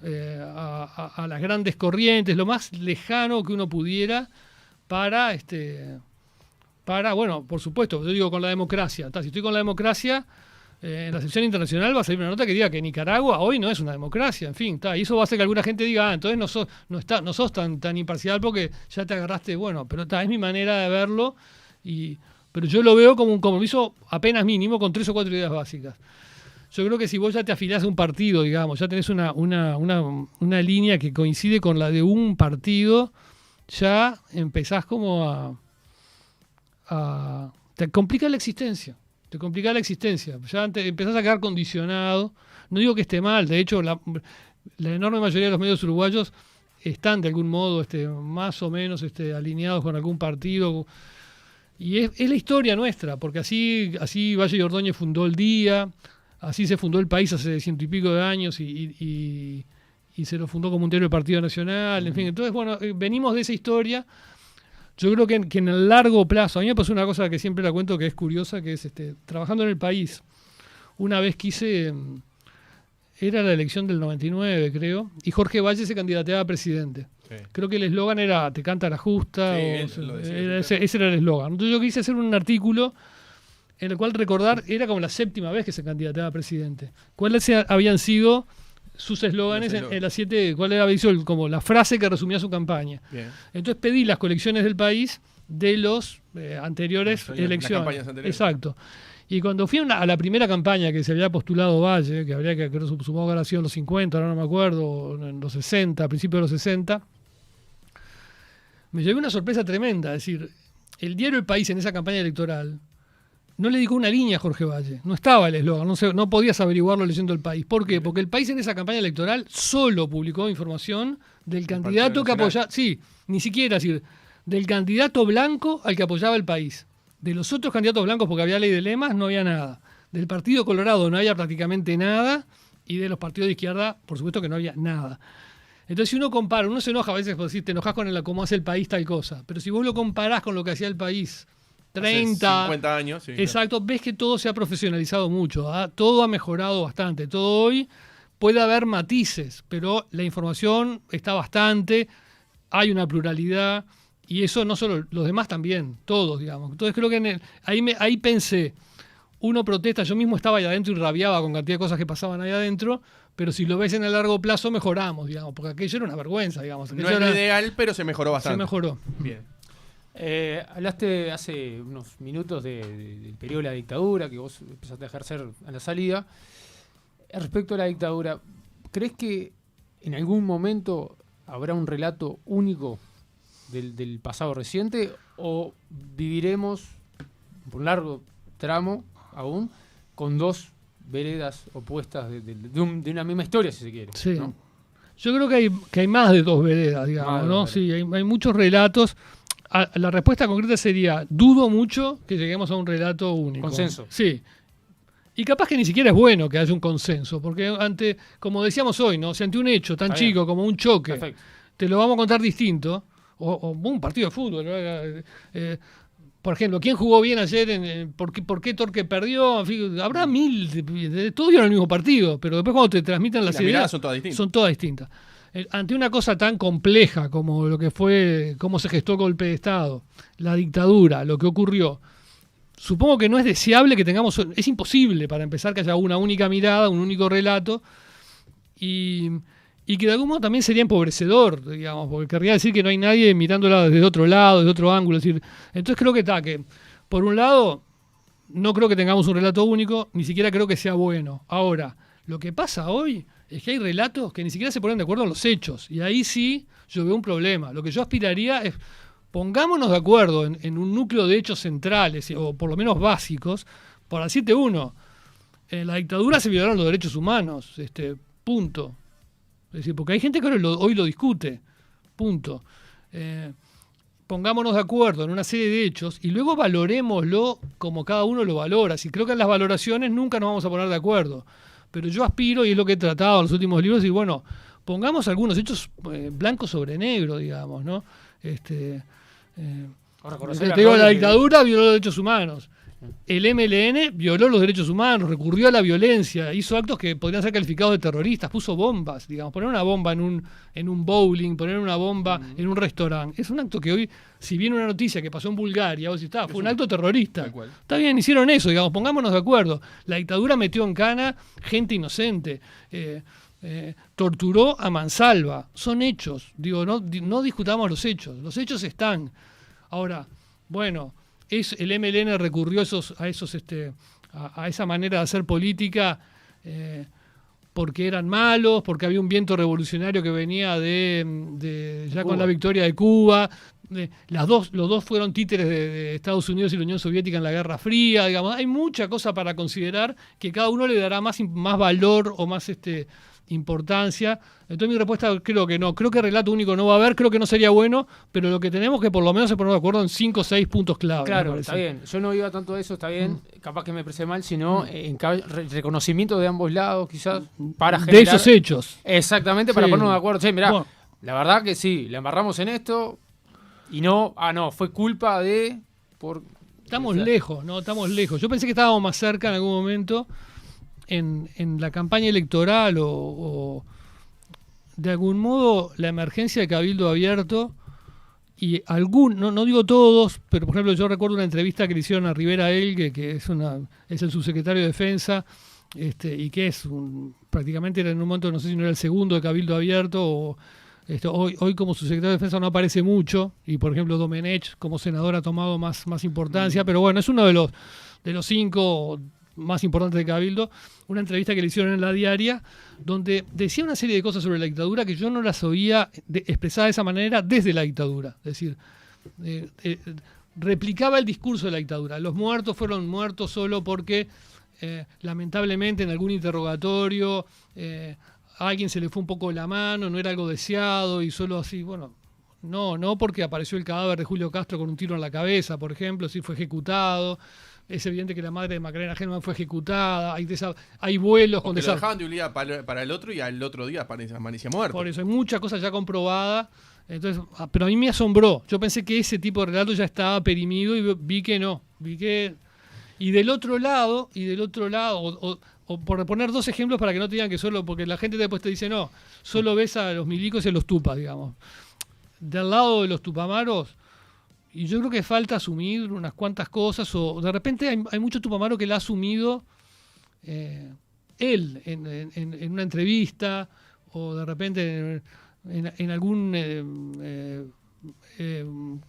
Speaker 3: a las grandes corrientes, lo más lejano que uno pudiera para, bueno, por supuesto, yo digo con la democracia. Si estoy con la democracia, en la sección internacional va a salir una nota que diga que Nicaragua hoy no es una democracia, en fin, y eso va a hacer que alguna gente diga, entonces no sos tan imparcial porque ya te agarraste, bueno, pero es mi manera de verlo, pero yo lo veo como un compromiso apenas mínimo con 3 o 4 ideas básicas. Yo creo que si vos ya te afiliás a un partido, digamos, ya tenés una línea que coincide con la de un partido, ya empezás como te complica la existencia. Ya empezás a quedar condicionado. No digo que esté mal, de hecho la enorme mayoría de los medios uruguayos están de algún modo más o menos alineados con algún partido. Y es la historia nuestra, porque así Valle y Ordóñez fundó El Día, así se fundó El País hace 100 y pico de años y se lo fundó como un diario del Partido Nacional, en fin. Entonces, bueno, venimos de esa historia. Yo creo que en el largo plazo, a mí me pasó una cosa que siempre la cuento que es curiosa, que es trabajando en El País. Una vez era la elección del 99, creo, y Jorge Valle se candidateaba a presidente. Sí. Creo que el eslogan era "Te canta la justa", sí, ese era el eslogan. Entonces yo quise hacer un artículo en el cual recordar, era como la 7ª vez que se candidateaba a presidente. ¿Cuáles habían sido sus eslóganes en las 7, cuál había sido como la frase que resumía su campaña? Bien. Entonces pedí las colecciones del País de los anteriores elecciones. Las anteriores. Exacto. Y cuando fui a la primera campaña que se había postulado Valle, que habría que, supongo que había sido en los 50, ahora no me acuerdo, en los 60, a principios de los 60, me llevé una sorpresa tremenda. Es decir, el diario El País en esa campaña electoral no le dedicó una línea a Jorge Valle. No estaba el eslogan, no podías averiguarlo leyendo El País. ¿Por qué? Porque El País en esa campaña electoral solo publicó información del candidato que apoyaba. Sí, ni siquiera, es decir, del candidato blanco al que apoyaba El País. De los otros candidatos blancos, porque había ley de lemas, no había nada. Del Partido Colorado no había prácticamente nada. Y de los partidos de izquierda, por supuesto que no había nada. Entonces, si uno compara, uno se enoja a veces por decir, te enojas con cómo hace el país tal cosa, pero si vos lo comparás con lo que hacía el país 30,
Speaker 2: hace 50 años, sí.
Speaker 3: exacto, ves que todo se ha profesionalizado mucho, todo ha mejorado bastante, todo hoy puede haber matices, pero la información está bastante, hay una pluralidad, y eso no solo, los demás también, todos, digamos. Entonces creo que ahí pensé, uno protesta, yo mismo estaba ahí adentro y rabiaba con cantidad de cosas que pasaban ahí adentro, pero si lo ves en el largo plazo mejoramos, digamos, porque aquello era una vergüenza, digamos.
Speaker 2: No es lo ideal, pero se mejoró bastante.
Speaker 3: Se mejoró.
Speaker 2: Bien.
Speaker 4: Hablaste hace unos minutos del periodo de la dictadura, que vos empezaste a ejercer a la salida. Respecto a la dictadura, ¿crees que en algún momento habrá un relato único del pasado reciente o viviremos por un largo tramo aún con dos veredas opuestas de una misma historia, si se quiere?
Speaker 3: Sí.
Speaker 4: ¿No?
Speaker 3: Yo creo que hay más de dos veredas, digamos, ¿no? Sí, hay muchos relatos. La respuesta concreta sería, dudo mucho que lleguemos a un relato único.
Speaker 4: Consenso.
Speaker 3: Sí. Y capaz que ni siquiera es bueno que haya un consenso, porque como decíamos hoy, ¿no? Si ante un hecho tan chico como un choque,
Speaker 4: Perfecto.
Speaker 3: te lo vamos a contar distinto, o un partido de fútbol, ¿no? Por ejemplo, ¿quién jugó bien ayer? ¿Por qué Torque perdió? En fin, habrá mil, todos vieron el mismo partido, pero después cuando te transmiten las ideas,
Speaker 2: son todas distintas.
Speaker 3: son todas distintas. Ante una cosa tan compleja como lo que fue, cómo se gestó el golpe de Estado, la dictadura, lo que ocurrió, supongo que no es deseable que tengamos, es imposible para empezar que haya una única mirada, un único relato, y que de algún modo también sería empobrecedor, digamos, porque querría decir que no hay nadie mirándola desde otro lado, desde otro ángulo. Es decir, entonces creo que por un lado, no creo que tengamos un relato único, ni siquiera creo que sea bueno. Ahora, lo que pasa hoy es que hay relatos que ni siquiera se ponen de acuerdo en los hechos, y ahí sí yo veo un problema. Lo que yo aspiraría es, pongámonos de acuerdo en un núcleo de hechos centrales, o por lo menos básicos. Por decirte uno, en la dictadura se violaron los derechos humanos, punto. Es decir, porque hay gente que hoy lo discute, punto. Pongámonos de acuerdo en una serie de hechos y luego valorémoslo como cada uno lo valora. Si creo que en las valoraciones nunca nos vamos a poner de acuerdo, pero yo aspiro, y es lo que he tratado en los últimos libros, y bueno, pongamos algunos hechos blanco sobre negro, digamos, ¿no? Te digo, la dictadura violó los derechos humanos. El MLN violó los derechos humanos, recurrió a la violencia, hizo actos que podrían ser calificados de terroristas, puso bombas, digamos, poner una bomba en un bowling, poner una bomba en un restaurante. Es un acto que hoy, si viene una noticia que pasó en Bulgaria, vos decís, fue un acto terrorista. Está bien, hicieron eso, digamos, pongámonos de acuerdo. La dictadura metió en cana gente inocente, torturó a mansalva. Son hechos, digo, no discutamos los hechos están. Ahora, bueno, el MLN recurrió a esa manera de hacer política porque eran malos, porque había un viento revolucionario que venía ya con la victoria de Cuba. Los dos fueron títeres de Estados Unidos y la Unión Soviética en la Guerra Fría. Digamos, hay mucha cosa para considerar que cada uno le dará más valor o más importancia. Entonces mi respuesta creo que no. Creo que relato único no va a haber, creo que no sería bueno, pero lo que tenemos que por lo menos es ponernos de acuerdo en 5 o 6 puntos clave.
Speaker 4: Claro, está bien. Yo no iba tanto a eso, está bien. Capaz que me expresé mal, sino en reconocimiento de ambos lados, quizás, para generar...
Speaker 3: De esos hechos.
Speaker 4: Exactamente, para
Speaker 3: Sí.
Speaker 4: ponernos de acuerdo. Che, mirá,
Speaker 3: Bueno.
Speaker 4: la verdad que sí, la embarramos en esto y no, fue culpa de...
Speaker 3: Estamos lejos, ¿no? Estamos lejos. Yo pensé que estábamos más cerca en algún momento en la campaña electoral o de algún modo la emergencia de Cabildo Abierto y no digo todos, pero por ejemplo yo recuerdo una entrevista que le hicieron a Rivera Elgue, que es el subsecretario de Defensa, y que es prácticamente era en un momento, no sé si no era el segundo de Cabildo Abierto, o hoy como subsecretario de Defensa no aparece mucho, y por ejemplo Domenech como senador ha tomado más importancia, pero bueno, es uno de los 5 más importantes de Cabildo. Una entrevista que le hicieron en La Diaria, donde decía una serie de cosas sobre la dictadura que yo no las oía expresadas de esa manera desde la dictadura. Es decir, replicaba el discurso de la dictadura. Los muertos fueron muertos solo porque lamentablemente en algún interrogatorio a alguien se le fue un poco la mano, no era algo deseado y solo así, bueno, no porque apareció el cadáver de Julio Castro con un tiro en la cabeza, por ejemplo, sí fue ejecutado. es evidente que la madre de Macarena Gelman fue ejecutada, hay vuelos con
Speaker 2: Porque lo dejaban de un día para el otro y al otro día amanecía muerto.
Speaker 3: Por eso hay muchas cosas ya comprobadas. Entonces, pero a mí me asombró. Yo pensé que ese tipo de relato ya estaba perimido y vi que no. Y del otro lado, o por poner dos ejemplos para que no te digan que solo, porque la gente después te dice, no, solo ves a los milicos y a los tupas, digamos. Del lado de los tupamaros, y yo creo que falta asumir unas cuantas cosas, o de repente hay mucho tupamaro que la ha asumido él en una entrevista, o de repente en algún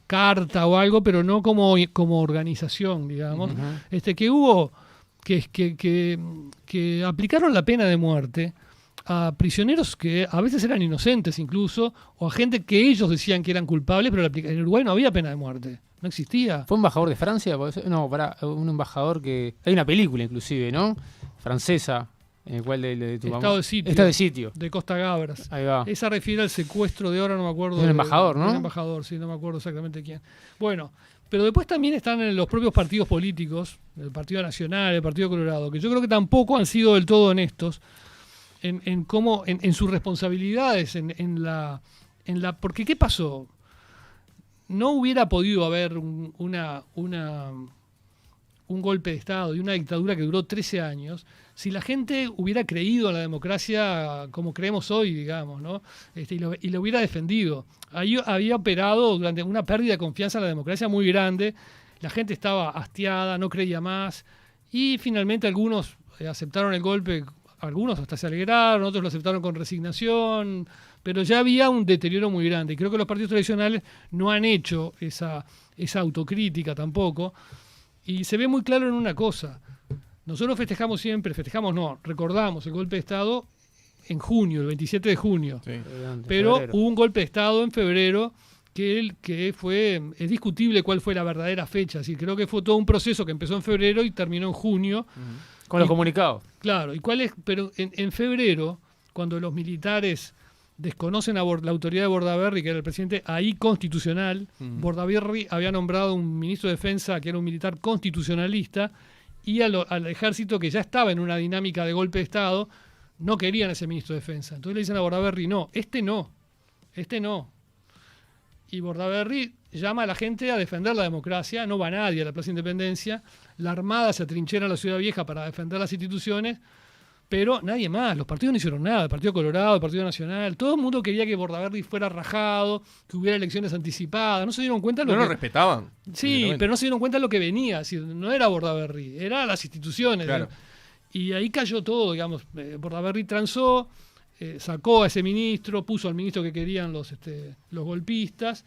Speaker 3: carta o algo, pero no como organización, digamos. Que hubo que aplicaron la pena de muerte a prisioneros que a veces eran inocentes incluso, o a gente que ellos decían que eran culpables, pero en Uruguay no había pena de muerte, no existía.
Speaker 4: ¿Fue embajador de Francia? No, un embajador que... Hay una película inclusive, ¿no? Francesa, en el cual de tu
Speaker 3: Estado de sitio.
Speaker 4: Estado de sitio.
Speaker 3: De Costa Gabras.
Speaker 4: Ahí va.
Speaker 3: Esa refiere al secuestro de ahora, no me acuerdo.
Speaker 4: De un embajador, ¿no?
Speaker 3: Un embajador, sí, no me acuerdo exactamente quién. Bueno, pero después también están en los propios partidos políticos, el Partido Nacional, el Partido Colorado, que yo creo que tampoco han sido del todo honestos en sus responsabilidades, porque ¿qué pasó? No hubiera podido haber un golpe de Estado y una dictadura que duró 13 años si la gente hubiera creído en la democracia como creemos hoy, digamos, ¿no? Y lo hubiera defendido. Ahí había operado durante una pérdida de confianza en la democracia muy grande, la gente estaba hastiada, no creía más, y finalmente algunos aceptaron el golpe, algunos hasta se alegraron, otros lo aceptaron con resignación, pero ya había un deterioro muy grande, y creo que los partidos tradicionales no han hecho esa autocrítica tampoco, y se ve muy claro en una cosa. Nosotros recordamos el golpe de Estado en junio, el 27 de junio. Sí. Pero hubo un golpe de Estado en febrero es discutible cuál fue la verdadera fecha. Así, creo que fue todo un proceso que empezó en febrero y terminó en junio.
Speaker 4: Con los comunicados.
Speaker 3: Claro, pero en febrero, cuando los militares desconocen a la autoridad de Bordaberry, que era el presidente ahí constitucional, Bordaberry había nombrado un ministro de Defensa que era un militar constitucionalista, y al ejército, que ya estaba en una dinámica de golpe de Estado, no querían ese ministro de Defensa. Entonces le dicen a Bordaberry, no. Y Bordaberry llama a la gente a defender la democracia, no va nadie a la Plaza Independencia, la Armada se atrinchera en la Ciudad Vieja para defender las instituciones, pero nadie más, los partidos no hicieron nada, el Partido Colorado, el Partido Nacional, todo el mundo quería que Bordaberry fuera rajado, que hubiera elecciones anticipadas, no se dieron cuenta
Speaker 2: lo respetaban.
Speaker 3: Sí, pero no se dieron cuenta de lo que venía, es decir, no era Bordaberry, eran las instituciones.
Speaker 2: Claro.
Speaker 3: Y ahí cayó todo, digamos, Bordaberry transó, sacó a ese ministro, puso al ministro que querían los golpistas,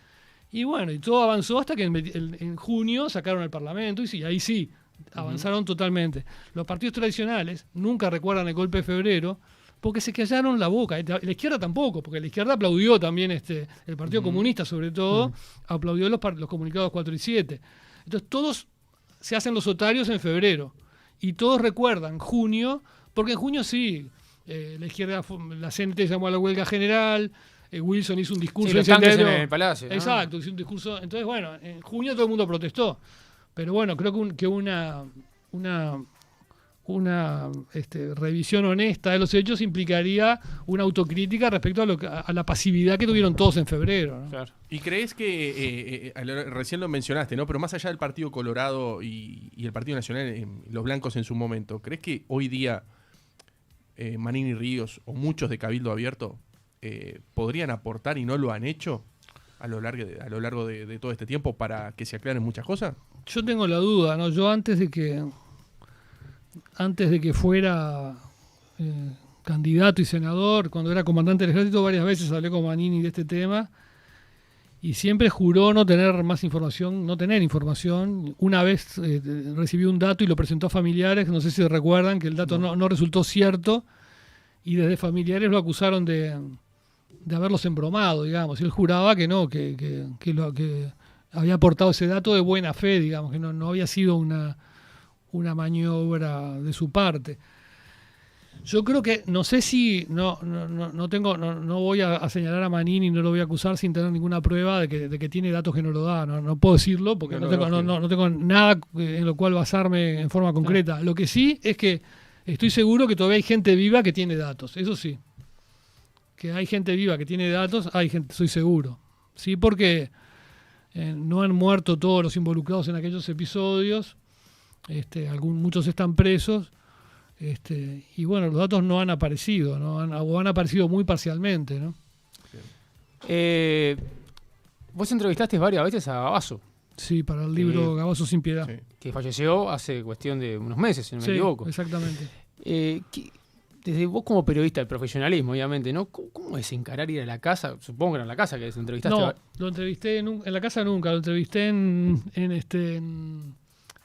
Speaker 3: y bueno, y todo avanzó hasta que en junio sacaron el Parlamento, y sí, ahí sí, avanzaron totalmente. Los partidos tradicionales nunca recuerdan el golpe de febrero porque se callaron la boca. La izquierda tampoco, porque la izquierda aplaudió también, el Partido Comunista sobre todo, aplaudió los comunicados 4 y 7. Entonces todos se hacen los otarios en febrero y todos recuerdan junio, porque en junio sí, la izquierda, la CNT llamó a la huelga general, Wilson hizo un discurso.
Speaker 4: Sí, los tanques en el Palacio, ¿no?
Speaker 3: Exacto, hizo un discurso. Entonces, bueno, en junio todo el mundo protestó. Pero bueno, creo que una revisión honesta de los hechos implicaría una autocrítica respecto a la pasividad que tuvieron todos en febrero, ¿no?
Speaker 2: Claro. ¿Y crees que, recién lo mencionaste, ¿no? Pero más allá del Partido Colorado y el Partido Nacional, los blancos en su momento, ¿crees que hoy día Manini Ríos o muchos de Cabildo Abierto podrían aportar y no lo han hecho a lo largo de todo este tiempo para que se aclaren muchas cosas?
Speaker 3: Yo tengo la duda, ¿no? Yo antes de que fuera candidato y senador, cuando era comandante del ejército, varias veces hablé con Manini de este tema y siempre juró no tener información. Una vez recibió un dato y lo presentó a familiares, no sé si recuerdan que el dato no resultó cierto, y desde familiares lo acusaron de haberlos embromado, digamos. Y él juraba que no, que había aportado ese dato de buena fe, digamos, que no había sido una maniobra de su parte. Yo creo que, no sé si, no voy a señalar a Manini, no lo voy a acusar sin tener ninguna prueba de que tiene datos que no lo da, no puedo decirlo porque no tengo nada en lo cual basarme en forma concreta. Lo que sí es que estoy seguro que todavía hay gente viva que tiene datos, eso sí. Que hay gente viva que tiene datos, hay gente, estoy seguro. Sí, porque no han muerto todos los involucrados en aquellos episodios, muchos están presos. Y bueno, los datos no han aparecido, ¿no? O han aparecido muy parcialmente, ¿no?
Speaker 4: Vos entrevistaste varias veces a Gavazo.
Speaker 3: Sí, para el libro Gavazo sin piedad.
Speaker 2: Sí.
Speaker 4: Que falleció hace cuestión de unos meses, si no me equivoco.
Speaker 3: Exactamente.
Speaker 4: Desde vos como periodista, el profesionalismo, obviamente, ¿no? ¿Cómo es encarar ir a la casa? Supongo que era en la casa que se entrevistaste.
Speaker 3: No, lo entrevisté en la casa nunca, lo entrevisté él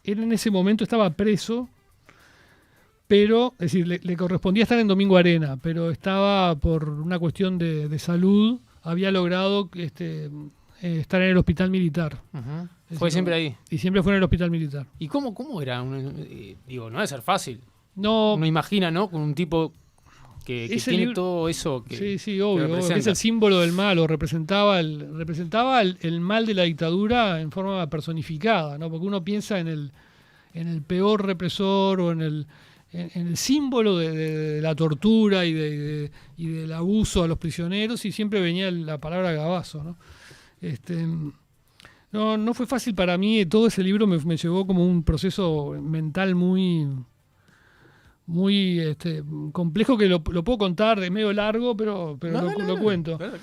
Speaker 3: en ese momento estaba preso. Pero, es decir, le correspondía estar en Domingo Arena, pero estaba por una cuestión de salud, había logrado estar en el hospital militar.
Speaker 4: Uh-huh. ¿Fue siempre ahí?
Speaker 3: Y siempre fue en el hospital militar.
Speaker 4: ¿Y cómo era? Digo, no debe ser fácil.
Speaker 3: No.
Speaker 4: Uno imagina, ¿no? Con un tipo que tiene todo eso que
Speaker 3: sí, obvio, que es el símbolo del mal, o representaba el mal de la dictadura en forma personificada, ¿no? Porque uno piensa en el peor represor o en el símbolo de la tortura y del abuso a los prisioneros, y siempre venía la palabra Gavazo, ¿no? No fue fácil para mí, todo ese libro me llevó como un proceso mental muy complejo, que lo puedo contar, es medio largo, pero lo cuento.
Speaker 2: Claro.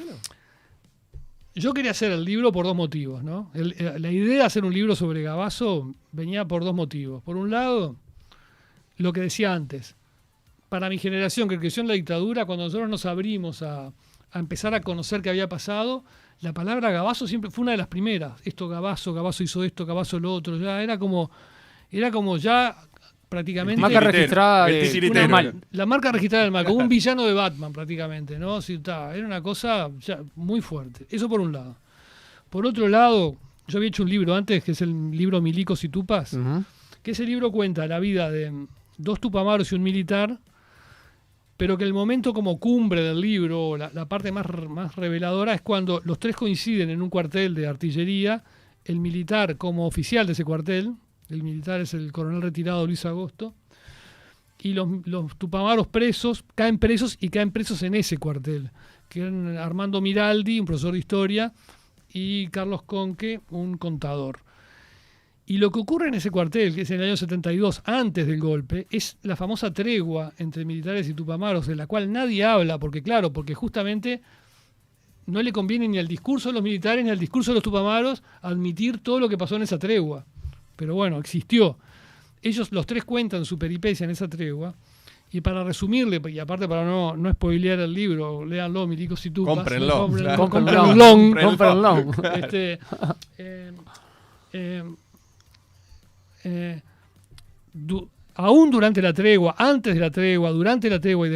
Speaker 3: Yo quería hacer el libro por dos motivos, ¿no? La idea de hacer un libro sobre Gavazo venía por dos motivos. Por un lado, lo que decía antes, para mi generación que creció en la dictadura, cuando nosotros nos abrimos a empezar a conocer qué había pasado, la palabra Gavazo siempre fue una de las primeras. Gavazo hizo esto, Gavazo lo otro. Ya era como ya prácticamente...
Speaker 4: Marca registrada
Speaker 2: del
Speaker 4: mal.
Speaker 3: La marca registrada del mal, como un villano de Batman prácticamente, ¿no? Sí, era una cosa ya muy fuerte. Eso por un lado. Por otro lado, yo había hecho un libro antes, que es el libro Milicos y Tupas, que ese libro cuenta la vida de 2 tupamaros y un militar, pero que el momento como cumbre del libro, la parte más reveladora, es cuando los 3 coinciden en un cuartel de artillería, el militar como oficial de ese cuartel, el militar es el coronel retirado Luis Agosto, y los tupamaros caen presos en ese cuartel, que eran Armando Miraldi, un profesor de historia, y Carlos Conque, un contador. Y lo que ocurre en ese cuartel, que es en el año 72, antes del golpe, es la famosa tregua entre militares y tupamaros, de la cual nadie habla, porque justamente no le conviene ni al discurso de los militares ni al discurso de los tupamaros admitir todo lo que pasó en esa tregua. Pero bueno, existió. Ellos, los 3, cuentan su peripecia en esa tregua. Y para resumirle, y aparte para no spoilear el libro, léanlo, Milicos y Tupas.
Speaker 2: Cómprenlo.
Speaker 4: Cómprenlo.
Speaker 3: Aún durante la tregua, antes de la tregua, durante la tregua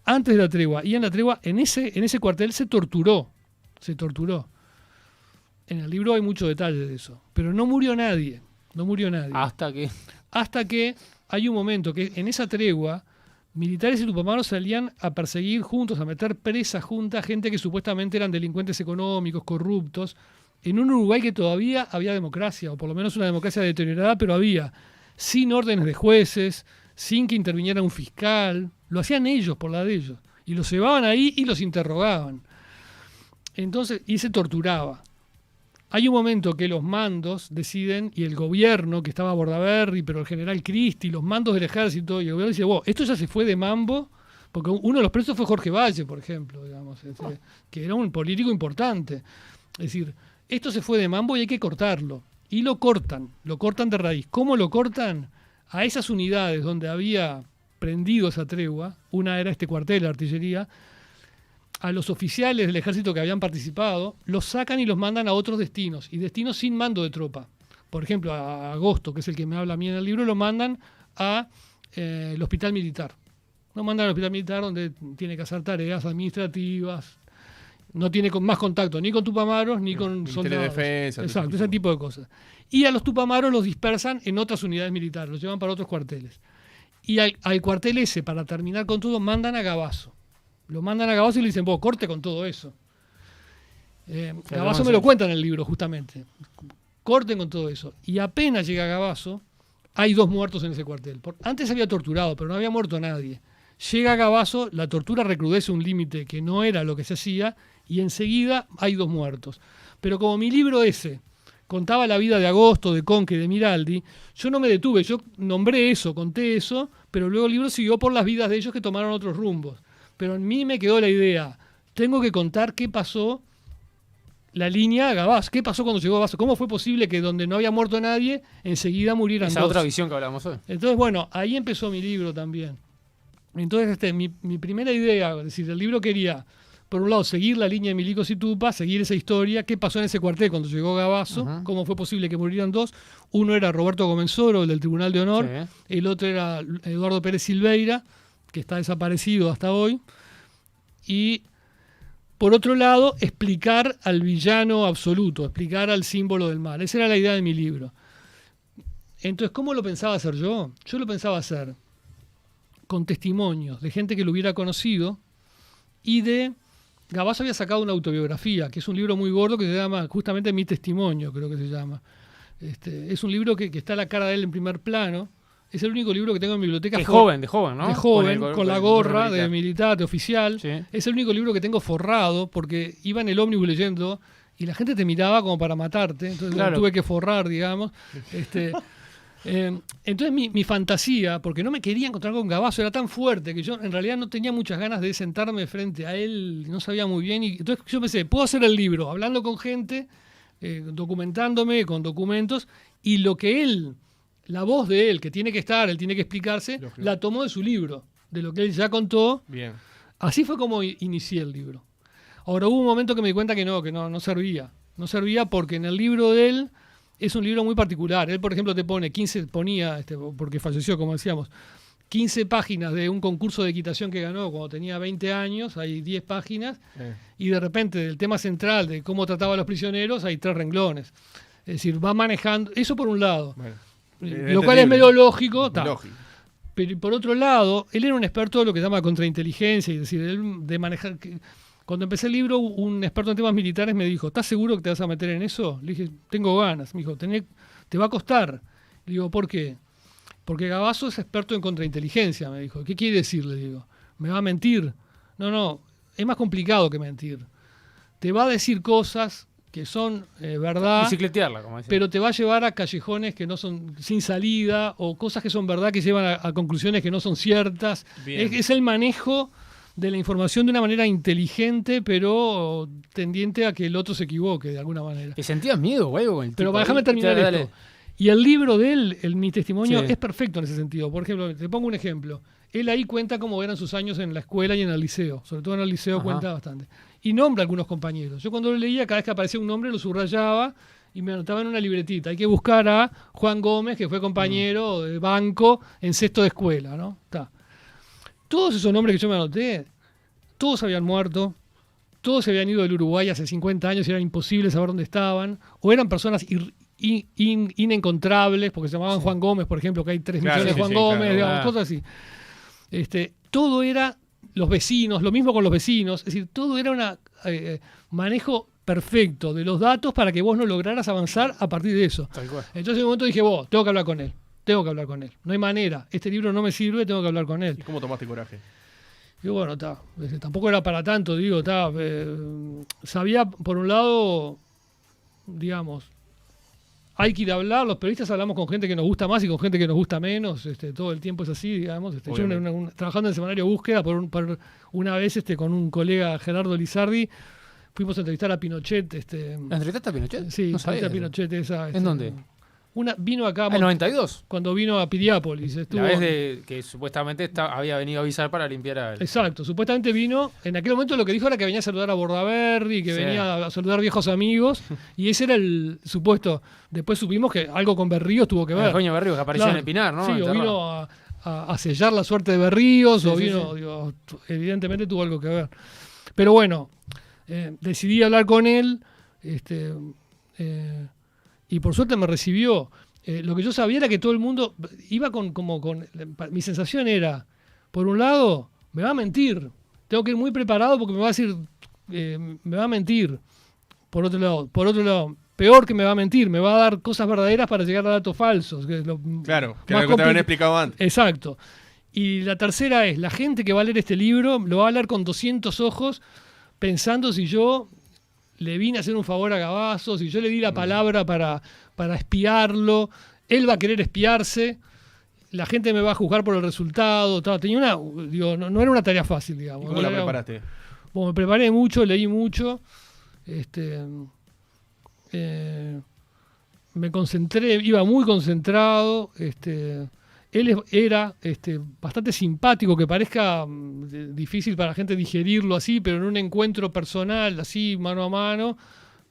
Speaker 3: antes de la tregua y en la tregua, en ese cuartel se torturó. En el libro hay mucho detalle de eso, pero no murió nadie. Hasta que hay un momento que en esa tregua militares y tupamaros salían a perseguir juntos, a meter presa junta gente que supuestamente eran delincuentes económicos, corruptos, en un Uruguay que todavía había democracia, o por lo menos una democracia deteriorada, pero había, sin órdenes de jueces, sin que interviniera un fiscal. Lo hacían ellos por la de ellos, y los llevaban ahí y los interrogaban. Entonces, y se torturaba. Hay un momento que los mandos deciden, y el gobierno, que estaba Bordaberry, pero el general Cristi, los mandos del ejército, y el gobierno dice, esto ya se fue de mambo, porque uno de los presos fue Jorge Valle, por ejemplo, digamos, que era un político importante. Es decir, esto se fue de mambo y hay que cortarlo. Y lo cortan de raíz. ¿Cómo lo cortan? A esas unidades donde había prendido esa tregua, una era este cuartel de artillería, a los oficiales del ejército que habían participado, los sacan y los mandan a otros destinos, y destinos sin mando de tropa. Por ejemplo, a Agosto, que es el que me habla a mí en el libro, lo mandan a el hospital militar. Lo mandan al hospital militar, donde tiene que hacer tareas administrativas, no tiene más contacto ni con tupamaros ni con soldados.
Speaker 2: Defensa,
Speaker 3: exacto, ese tipo de cosas. Y a los tupamaros los dispersan en otras unidades militares, los llevan para otros cuarteles. Y al cuartel ese, para terminar con todo, mandan a Gabazo. Lo mandan a Gabazo y le dicen, vos, corte con todo eso. Gabazo me lo cuenta en el libro, justamente. Corten con todo eso. Y apenas llega Gabazo, hay 2 muertos en ese cuartel. Antes había torturado, pero no había muerto nadie. Llega Gabazo, la tortura recrudece un límite que no era lo que se hacía, y enseguida hay 2 muertos. Pero como mi libro ese contaba la vida de Agosto, de Conque, de Miraldi, yo no me detuve, yo nombré eso, conté eso, pero luego el libro siguió por las vidas de ellos que tomaron otros rumbos. Pero en mí me quedó la idea, tengo que contar qué pasó la línea Gabazo, qué pasó cuando llegó Gabazo, cómo fue posible que donde no había muerto nadie, enseguida murieran
Speaker 4: Esa
Speaker 3: 2.
Speaker 4: otra visión que hablamos hoy.
Speaker 3: Entonces, bueno, ahí empezó mi libro también. Entonces, mi primera idea, es decir, el libro quería, por un lado, seguir la línea de Milicos y Tupa, seguir esa historia, qué pasó en ese cuartel cuando llegó Gabazo, cómo fue posible que murieran 2. Uno era Roberto Comensoro, el del Tribunal de Honor, el otro era Eduardo Pérez Silveira, que está desaparecido hasta hoy, y por otro lado, explicar al villano absoluto, explicar al símbolo del mal. Esa era la idea de mi libro. Entonces, ¿cómo lo pensaba hacer yo? Yo lo pensaba hacer con testimonios de gente que lo hubiera conocido y Gabazo había sacado una autobiografía, que es un libro muy gordo que se llama justamente Mi Testimonio, creo que se llama. Es un libro que está la cara de él en primer plano. Es el único libro que tengo en mi biblioteca.
Speaker 4: De joven, ¿no?
Speaker 3: De joven, con la gorra de militar, de oficial.
Speaker 4: Sí.
Speaker 3: Es el único libro que tengo forrado, porque iba en el ómnibus leyendo y la gente te miraba como para matarte. Entonces lo tuve que forrar, digamos. Entonces mi fantasía, porque no me quería encontrar con Gabazo, era tan fuerte que yo en realidad no tenía muchas ganas de sentarme frente a él, no sabía muy bien. Y entonces yo pensé, puedo hacer el libro hablando con gente, documentándome con documentos, y lo que él... La voz de él, que tiene que estar, él tiene que explicarse, la tomó de su libro, de lo que él ya contó.
Speaker 2: Bien.
Speaker 3: Así fue como inicié el libro. Ahora hubo un momento que me di cuenta que no servía. No servía porque en el libro de él es un libro muy particular. Él, por ejemplo, te pone porque falleció, como decíamos, 15 páginas de un concurso de equitación que ganó cuando tenía 20 años, hay 10 páginas, y de repente del tema central de cómo trataba a los prisioneros hay 3 renglones. Es decir, va manejando, eso por un lado.
Speaker 2: Bueno.
Speaker 3: Lo cual es medio lógico.
Speaker 2: Lógico.
Speaker 3: Pero por otro lado, él era un experto de lo que se llama contrainteligencia, es decir, él de manejar... Cuando empecé el libro, un experto en temas militares me dijo, ¿estás seguro que te vas a meter en eso? Le dije, tengo ganas. Me dijo, te va a costar. Le digo, ¿por qué? Porque Gabazo es experto en contrainteligencia, me dijo. ¿Qué quiere decir? Le digo, ¿me va a mentir? No, es más complicado que mentir. Te va a decir cosas que son verdad,
Speaker 4: bicicletearla, como decía.
Speaker 3: Pero te va a llevar a callejones que no son sin salida, o cosas que son verdad que llevan a conclusiones que no son ciertas. Es el manejo de la información de una manera inteligente, pero tendiente a que el otro se equivoque de alguna manera.
Speaker 4: ¿Y sentías miedo, güey?
Speaker 3: Pero déjame terminar esto. Y el libro de él, Mi Testimonio,
Speaker 4: Sí.
Speaker 3: es perfecto en ese sentido. Por ejemplo, te pongo un ejemplo. Él ahí cuenta cómo eran sus años en la escuela y en el liceo. Sobre todo en el liceo cuenta bastante. Y nombra a algunos compañeros. Yo cuando lo leía, cada vez que aparecía un nombre, lo subrayaba y me anotaba en una libretita. Hay que buscar a Juan Gómez, que fue compañero de banco en sexto de escuela, ¿no? Todos esos nombres que yo me anoté, todos habían muerto, todos se habían ido del Uruguay hace 50 años y era imposible saber dónde estaban, o eran personas inencontrables, porque se llamaban Juan Gómez, por ejemplo, que hay 3 millones de Juan Gómez, digamos, cosas así. Todo era los vecinos, lo mismo con los vecinos, es decir, todo era un manejo perfecto de los datos para que vos no lograras avanzar a partir de eso. Entonces en un momento dije, tengo que hablar con él. No hay manera, este libro no me sirve, tengo que hablar con él.
Speaker 2: ¿Y cómo tomaste coraje?
Speaker 3: Y bueno, tampoco era para tanto, sabía, por un lado, digamos, hay que ir a hablar, los periodistas hablamos con gente que nos gusta más y con gente que nos gusta menos, todo el tiempo es así, digamos. Yo trabajando en el semanario Búsqueda, por una vez con un colega, Gerardo Lizardi, fuimos a entrevistar a Pinochet.
Speaker 4: ¿La entrevistaste a Pinochet?
Speaker 3: Sí,
Speaker 4: no sabía
Speaker 3: a Pinochet.
Speaker 4: ¿En dónde?
Speaker 3: Vino acá...
Speaker 4: ¿En 92?
Speaker 3: Cuando vino a Piriápolis.
Speaker 4: La vez que supuestamente había venido a avisar para limpiar a él.
Speaker 3: Exacto, supuestamente vino, en aquel momento lo que dijo era que venía a saludar a Bordaberry, que venía a saludar viejos amigos, y ese era el supuesto. Después supimos que algo con Berríos tuvo que ver.
Speaker 4: El coño Berríos, que apareció en el Pinar, ¿no?
Speaker 3: Sí, o vino a sellar la suerte de Berríos, o vino, digo, evidentemente tuvo algo que ver. Pero bueno, decidí hablar con él, y por suerte me recibió. Lo que yo sabía era que todo el mundo iba mi sensación era, por un lado, me va a mentir. Tengo que ir muy preparado porque me va a decir, me va a mentir. Por otro lado, peor que me va a mentir, me va a dar cosas verdaderas para llegar a datos falsos.
Speaker 2: Claro, que es lo que te habían explicado antes.
Speaker 3: Exacto. Y la tercera es, la gente que va a leer este libro lo va a leer con 200 ojos, pensando si yo le vine a hacer un favor a Gabazo, si yo le di la palabra para espiarlo, él va a querer espiarse, la gente me va a juzgar por el resultado. Tenía no era una tarea fácil, digamos.
Speaker 2: ¿Y cómo la preparaste?
Speaker 3: Bueno, me preparé mucho, leí mucho, me concentré, iba muy concentrado, él era bastante simpático, que parezca difícil para la gente digerirlo así, pero en un encuentro personal, así, mano a mano,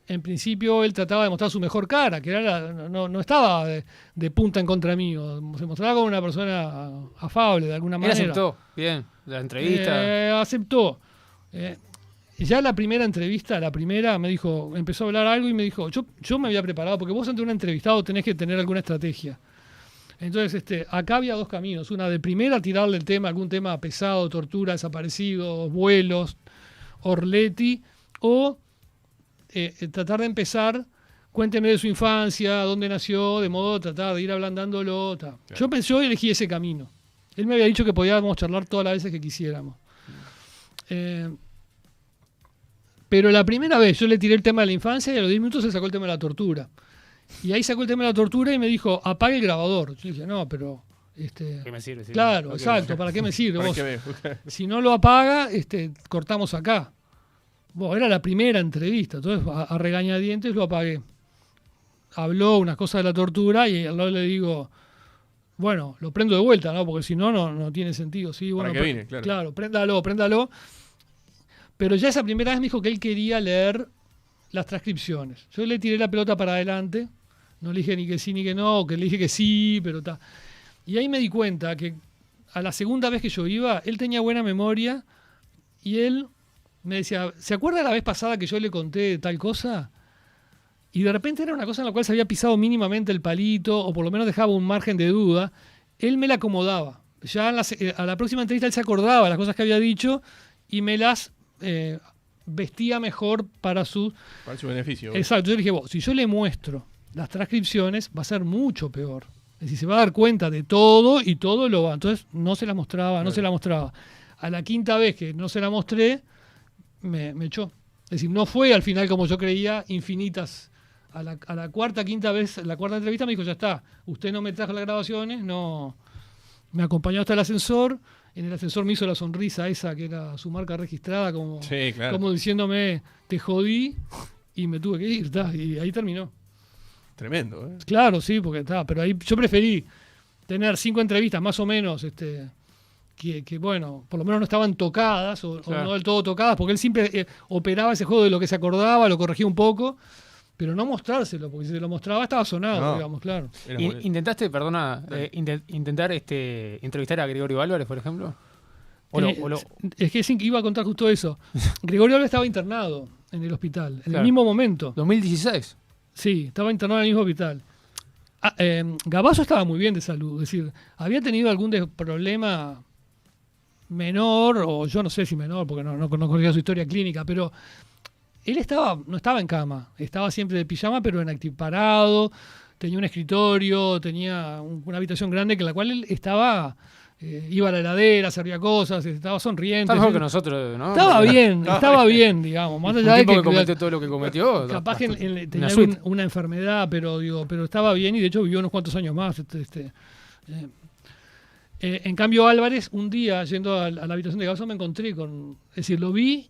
Speaker 3: en principio él trataba de mostrar su mejor cara, que era no estaba de punta en contra mío, se mostraba como una persona afable de alguna manera.
Speaker 4: Él aceptó, bien, la entrevista.
Speaker 3: Aceptó. Ya la primera entrevista, me dijo, empezó a hablar algo y me dijo, yo me había preparado, porque vos ante un entrevistado tenés que tener alguna estrategia. Entonces, acá había dos caminos. Una de primera, tirarle el tema, algún tema pesado, tortura, desaparecidos, vuelos, Orletti, o tratar de empezar, cuénteme de su infancia, dónde nació, de modo de tratar de ir ablandándolo. Claro. Yo elegí ese camino. Él me había dicho que podíamos charlar todas las veces que quisiéramos. Pero la primera vez yo le tiré el tema de la infancia y a los 10 minutos se sacó el tema de la tortura. Y ahí sacó el tema de la tortura y me dijo, apague el grabador. Yo dije, no, pero...
Speaker 4: ¿Qué me sirve?
Speaker 3: Claro, exacto, ¿para qué me sirve?
Speaker 2: ¿Para
Speaker 3: Vos,
Speaker 2: qué
Speaker 3: si no lo apaga, cortamos acá. Bueno, era la primera entrevista, entonces a regañadientes lo apagué. Habló unas cosas de la tortura y al lado le digo, bueno, lo prendo de vuelta, ¿no? Porque si no, no tiene sentido. Sí, bueno,
Speaker 2: ¿para qué vine? Claro.
Speaker 3: Claro, préndalo. Pero ya esa primera vez me dijo que él quería leer las transcripciones. Yo le tiré la pelota para adelante, no le dije ni que sí ni que no, que le dije que sí, pero está. Y ahí me di cuenta que a la segunda vez que yo iba, él tenía buena memoria y él me decía, ¿se acuerda la vez pasada que yo le conté tal cosa? Y de repente era una cosa en la cual se había pisado mínimamente el palito, o por lo menos dejaba un margen de duda. Él me la acomodaba. Ya a la próxima entrevista él se acordaba de las cosas que había dicho y me las vestía mejor para su
Speaker 2: beneficio.
Speaker 3: Exacto. Yo le dije, si yo le muestro las transcripciones, va a ser mucho peor. Es decir, se va a dar cuenta de todo y todo lo va. Entonces no se la mostraba, claro. No se la mostraba. A la quinta vez que no se la mostré, me echó. Es decir, no fue al final como yo creía, infinitas. A la cuarta, quinta vez, la cuarta entrevista me dijo, ya está, usted no me trajo las grabaciones, no. Me acompañó hasta el ascensor. En el ascensor me hizo la sonrisa esa, que era su marca registrada, como, sí, claro. Como diciéndome, te jodí y me tuve que ir. Y ahí terminó.
Speaker 2: Tremendo, ¿eh?
Speaker 3: Claro, sí, porque pero ahí yo preferí tener 5 entrevistas más o menos, que bueno, por lo menos no estaban tocadas, claro. O no del todo tocadas, porque él siempre operaba ese juego de lo que se acordaba, lo corregía un poco, pero no mostrárselo, porque si se lo mostraba estaba sonado, digamos, claro.
Speaker 4: ¿Intentaste, intentar entrevistar a Gregorio Álvarez, por ejemplo?
Speaker 3: Es que iba a contar justo eso. Gregorio Álvarez estaba internado en el hospital, en el mismo momento.
Speaker 4: 2016.
Speaker 3: Sí, estaba internado en el mismo hospital. Gabazo estaba muy bien de salud, es decir, había tenido algún problema menor, o yo no sé si menor, porque no conocía su historia clínica, pero él no estaba en cama, estaba siempre de pijama, pero parado, tenía un escritorio, tenía una habitación grande en la cual él estaba, iba a la heladera, servía cosas, estaba sonriente.
Speaker 4: Está mejor que nosotros, ¿no?
Speaker 3: Estaba bien, digamos. Más allá de que
Speaker 4: cometió todo lo que cometió.
Speaker 3: Capaz que tenía una enfermedad, pero estaba bien y de hecho vivió unos cuantos años más. En cambio Álvarez, un día yendo a la habitación de Gabazo me encontré es decir, lo vi,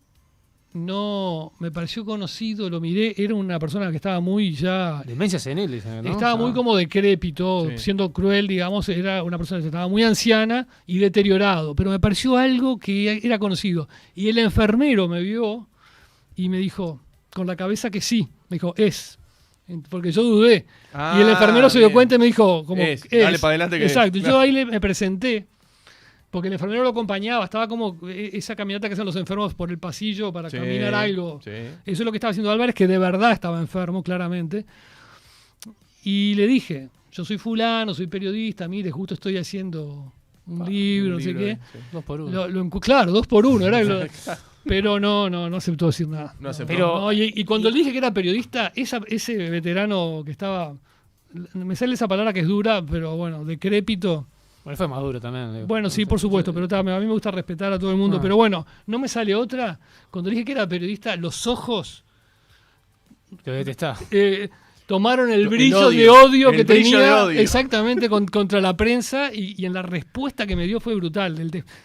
Speaker 3: no me pareció conocido, lo miré, era una persona que estaba muy ya...
Speaker 4: Demencia senil, ¿no?
Speaker 3: Estaba muy como decrépito, sí. Siendo cruel, digamos, era una persona que estaba muy anciana y deteriorado, pero me pareció algo que era conocido. Y el enfermero me vio y me dijo, con la cabeza que sí, me dijo, porque yo dudé. Y el enfermero se dio cuenta y me dijo,
Speaker 2: dale para adelante que
Speaker 3: exacto, yo ahí me presenté. Porque el enfermero lo acompañaba, estaba como esa caminata que hacen los enfermos por el pasillo para caminar algo. Sí. Eso es lo que estaba haciendo Álvarez, que de verdad estaba enfermo, claramente. Y le dije, yo soy fulano, soy periodista, mire, justo estoy haciendo un libro, no sé qué.
Speaker 2: Sí.
Speaker 4: 2 por 1.
Speaker 3: Claro, 2 por 1, era pero no aceptó decir nada.
Speaker 2: No aceptó.
Speaker 4: Pero-
Speaker 3: No, y cuando le dije que era periodista, ese veterano que estaba, me sale esa palabra que es dura, pero bueno, decrépito.
Speaker 4: Bueno, fue Maduro también. Digo.
Speaker 3: Bueno, sí, por supuesto, pero a mí me gusta respetar a todo el mundo.
Speaker 4: Ah.
Speaker 3: Pero bueno, no me sale otra. Cuando dije que era periodista, los ojos
Speaker 4: Te detestás.
Speaker 3: tomaron el
Speaker 2: El
Speaker 3: brillo
Speaker 2: odio.
Speaker 3: de odio
Speaker 2: El
Speaker 3: que
Speaker 2: brillo de
Speaker 3: tenía
Speaker 2: odio.
Speaker 3: exactamente contra la prensa y en la respuesta que me dio fue brutal.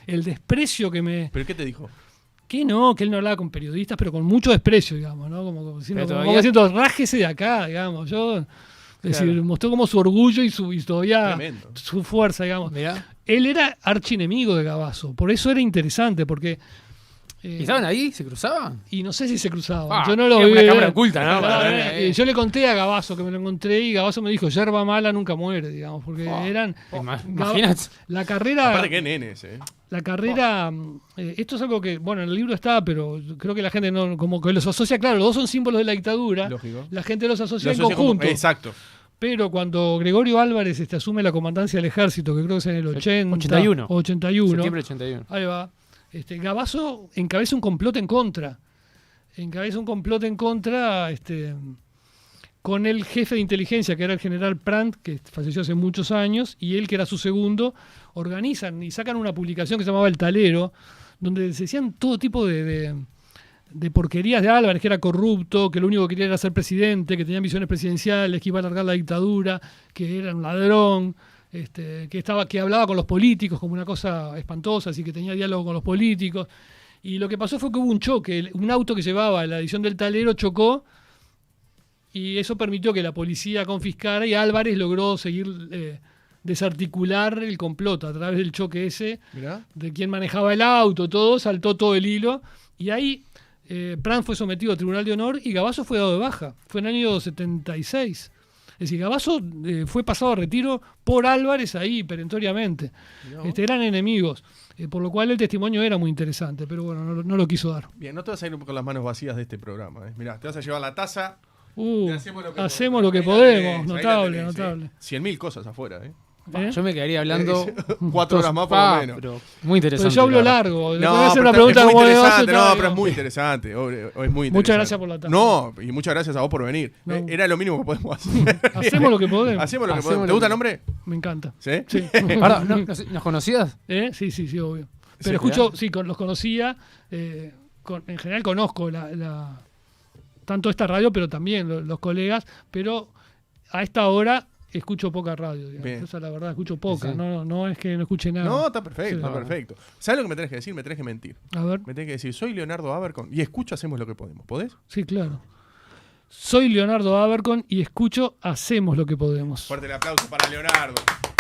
Speaker 3: El desprecio que me...
Speaker 2: ¿Pero qué te dijo?
Speaker 3: Que no, que él no hablaba con periodistas, pero con mucho desprecio, digamos, ¿no? Como diciendo,
Speaker 4: Pero
Speaker 3: como
Speaker 4: todavía-
Speaker 3: diciendo, rájese de acá, digamos. Yo... Es decir,
Speaker 2: Claro.
Speaker 3: mostró como su orgullo y todavía
Speaker 2: Tremendo.
Speaker 3: su fuerza, digamos.
Speaker 4: Mirá.
Speaker 3: Él era archienemigo de Gabazo, por eso era interesante, porque...
Speaker 4: ¿Y estaban ahí? ¿Se cruzaban?
Speaker 3: Y no sé si se cruzaban.
Speaker 4: Ah,
Speaker 3: yo no lo
Speaker 4: era
Speaker 3: vi.
Speaker 4: una cámara oculta, ¿no?
Speaker 3: Yo le conté a Gabazo que me lo encontré y Gabazo me dijo, yerba mala nunca muere, digamos, porque eran...
Speaker 4: Imagínate.
Speaker 3: La carrera...
Speaker 2: Aparte, qué nenes,
Speaker 3: La carrera, esto es algo que, bueno, en el libro está, pero creo que la gente no, como que los asocia, claro, los dos son símbolos de la dictadura,
Speaker 2: Lógico.
Speaker 3: la gente los asocia
Speaker 2: Lo
Speaker 3: en
Speaker 2: asocia como-
Speaker 3: conjunto.
Speaker 2: Exacto.
Speaker 3: Pero cuando Gregorio Álvarez asume la comandancia del ejército, que creo que es en el 80,
Speaker 4: 81.
Speaker 3: 81,
Speaker 4: Septiembre 81.
Speaker 3: ahí va, Gabazo encabeza un complot en contra. Con el jefe de inteligencia, que era el general Brandt, que falleció hace muchos años, y él, que era su segundo, organizan y sacan una publicación que se llamaba El Talero, donde se decían todo tipo de porquerías de Álvarez, que era corrupto, que lo único que quería era ser presidente, que tenía ambiciones presidenciales, que iba a alargar la dictadura, que era un ladrón, que hablaba con los políticos como una cosa espantosa, así que tenía diálogo con los políticos. Y lo que pasó fue que hubo un choque, un auto que llevaba la edición del Talero chocó, y eso permitió que la policía confiscara, y Álvarez logró seguir desarticular el complot a través del choque ese,
Speaker 2: Mirá.
Speaker 3: de quién manejaba el auto, todo, saltó todo el hilo, y ahí Brandt fue sometido a Tribunal de Honor y Gabazo fue dado de baja. Fue en el año 76. Es decir, Gabazo fue pasado a retiro por Álvarez ahí, perentoriamente. Eran enemigos, por lo cual el testimonio era muy interesante, pero bueno, no lo quiso dar.
Speaker 2: Bien, no te vas a ir con las manos vacías de este programa. Mirá, te vas a llevar la taza.
Speaker 3: Hacemos lo que
Speaker 2: Ahí la
Speaker 3: podemos.
Speaker 2: tenés, ahí la
Speaker 3: Notable,
Speaker 2: tenés,
Speaker 3: notable.
Speaker 2: 100.000 cosas afuera,
Speaker 3: ¿Eh?
Speaker 4: Yo me quedaría hablando
Speaker 2: 4 horas más por lo menos.
Speaker 4: Pero muy interesante.
Speaker 3: Pero yo hablo
Speaker 4: la verdad.
Speaker 3: largo. Le
Speaker 2: No,
Speaker 3: voy a hacer
Speaker 2: pero
Speaker 3: una
Speaker 2: es
Speaker 3: pregunta
Speaker 2: muy
Speaker 3: como de
Speaker 2: interesante,
Speaker 3: Gabazo,
Speaker 2: no,
Speaker 3: tal,
Speaker 2: pero es
Speaker 3: digo.
Speaker 2: muy interesante. Es muy interesante.
Speaker 3: Muchas gracias por la taza.
Speaker 2: No, y muchas gracias a vos por venir.
Speaker 3: No.
Speaker 2: Era lo mínimo que podemos hacer.
Speaker 3: Hacemos lo que podemos.
Speaker 2: Hacemos lo que
Speaker 4: Hacemos
Speaker 2: podemos.
Speaker 4: lo
Speaker 2: ¿Te gusta
Speaker 4: que-
Speaker 2: el nombre?
Speaker 3: Me encanta.
Speaker 2: ¿Sí?
Speaker 3: Sí.
Speaker 4: Pará, ¿nos conocías?
Speaker 3: Sí, obvio. Pero
Speaker 2: Sí,
Speaker 3: escucho, sí, los conocía. En general conozco tanto esta radio, pero también los colegas. Pero a esta hora escucho poca radio. Digamos.
Speaker 2: Bien.
Speaker 3: Esa es la verdad, escucho poca.
Speaker 4: Sí.
Speaker 3: No es que no escuche nada.
Speaker 2: No, está perfecto,
Speaker 3: Sí.
Speaker 2: está perfecto. ¿Sabes lo que me tenés que decir? Me tenés que mentir.
Speaker 3: A ver,
Speaker 2: Me tenés que decir, soy Leonardo Abercon y escucho Hacemos lo que podemos. ¿Podés?
Speaker 3: sí, claro. Soy Leonardo Abercon y escucho Hacemos lo que podemos.
Speaker 2: Fuerte el aplauso para Leonardo.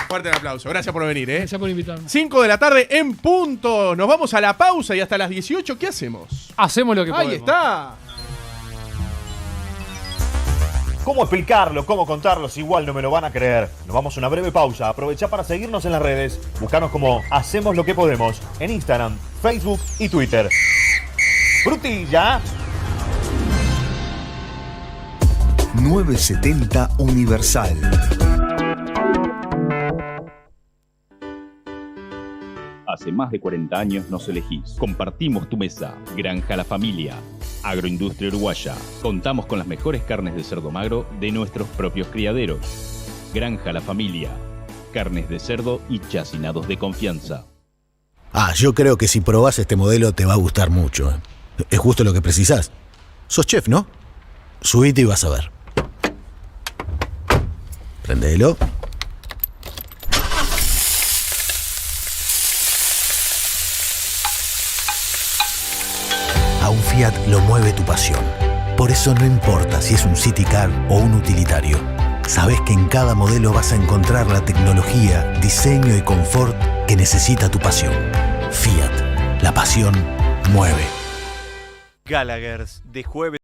Speaker 2: Fuerte el aplauso. Gracias por venir,
Speaker 3: Gracias por invitarme.
Speaker 2: 5 de la tarde en punto. Nos vamos a la pausa y hasta las 18. ¿Qué hacemos?
Speaker 4: Hacemos lo que podemos.
Speaker 2: Ahí está.
Speaker 1: ¿Cómo explicarlo? ¿Cómo contarlo? Si igual no me lo van a creer. Nos vamos a una breve pausa. Aprovechá para seguirnos en las redes. Buscanos como Hacemos lo que podemos en Instagram, Facebook y Twitter. ¡Frutilla!
Speaker 5: 970 Universal.
Speaker 6: Hace más de 40 años nos elegís. Compartimos tu mesa. Granja La Familia. Agroindustria Uruguaya. Contamos con las mejores carnes de cerdo magro de nuestros propios criaderos. Granja La Familia. Carnes de cerdo y chacinados de confianza.
Speaker 5: Yo creo que si probás este modelo te va a gustar mucho. Es justo lo que precisás. Sos chef, ¿no? Subite y vas a ver. Prendelo. A un Fiat lo mueve tu pasión. Por eso no importa si es un City Car o un utilitario. Sabés que en cada modelo vas a encontrar la tecnología, diseño y confort que necesita tu pasión. Fiat. La pasión mueve.
Speaker 7: Gallagher's, de jueves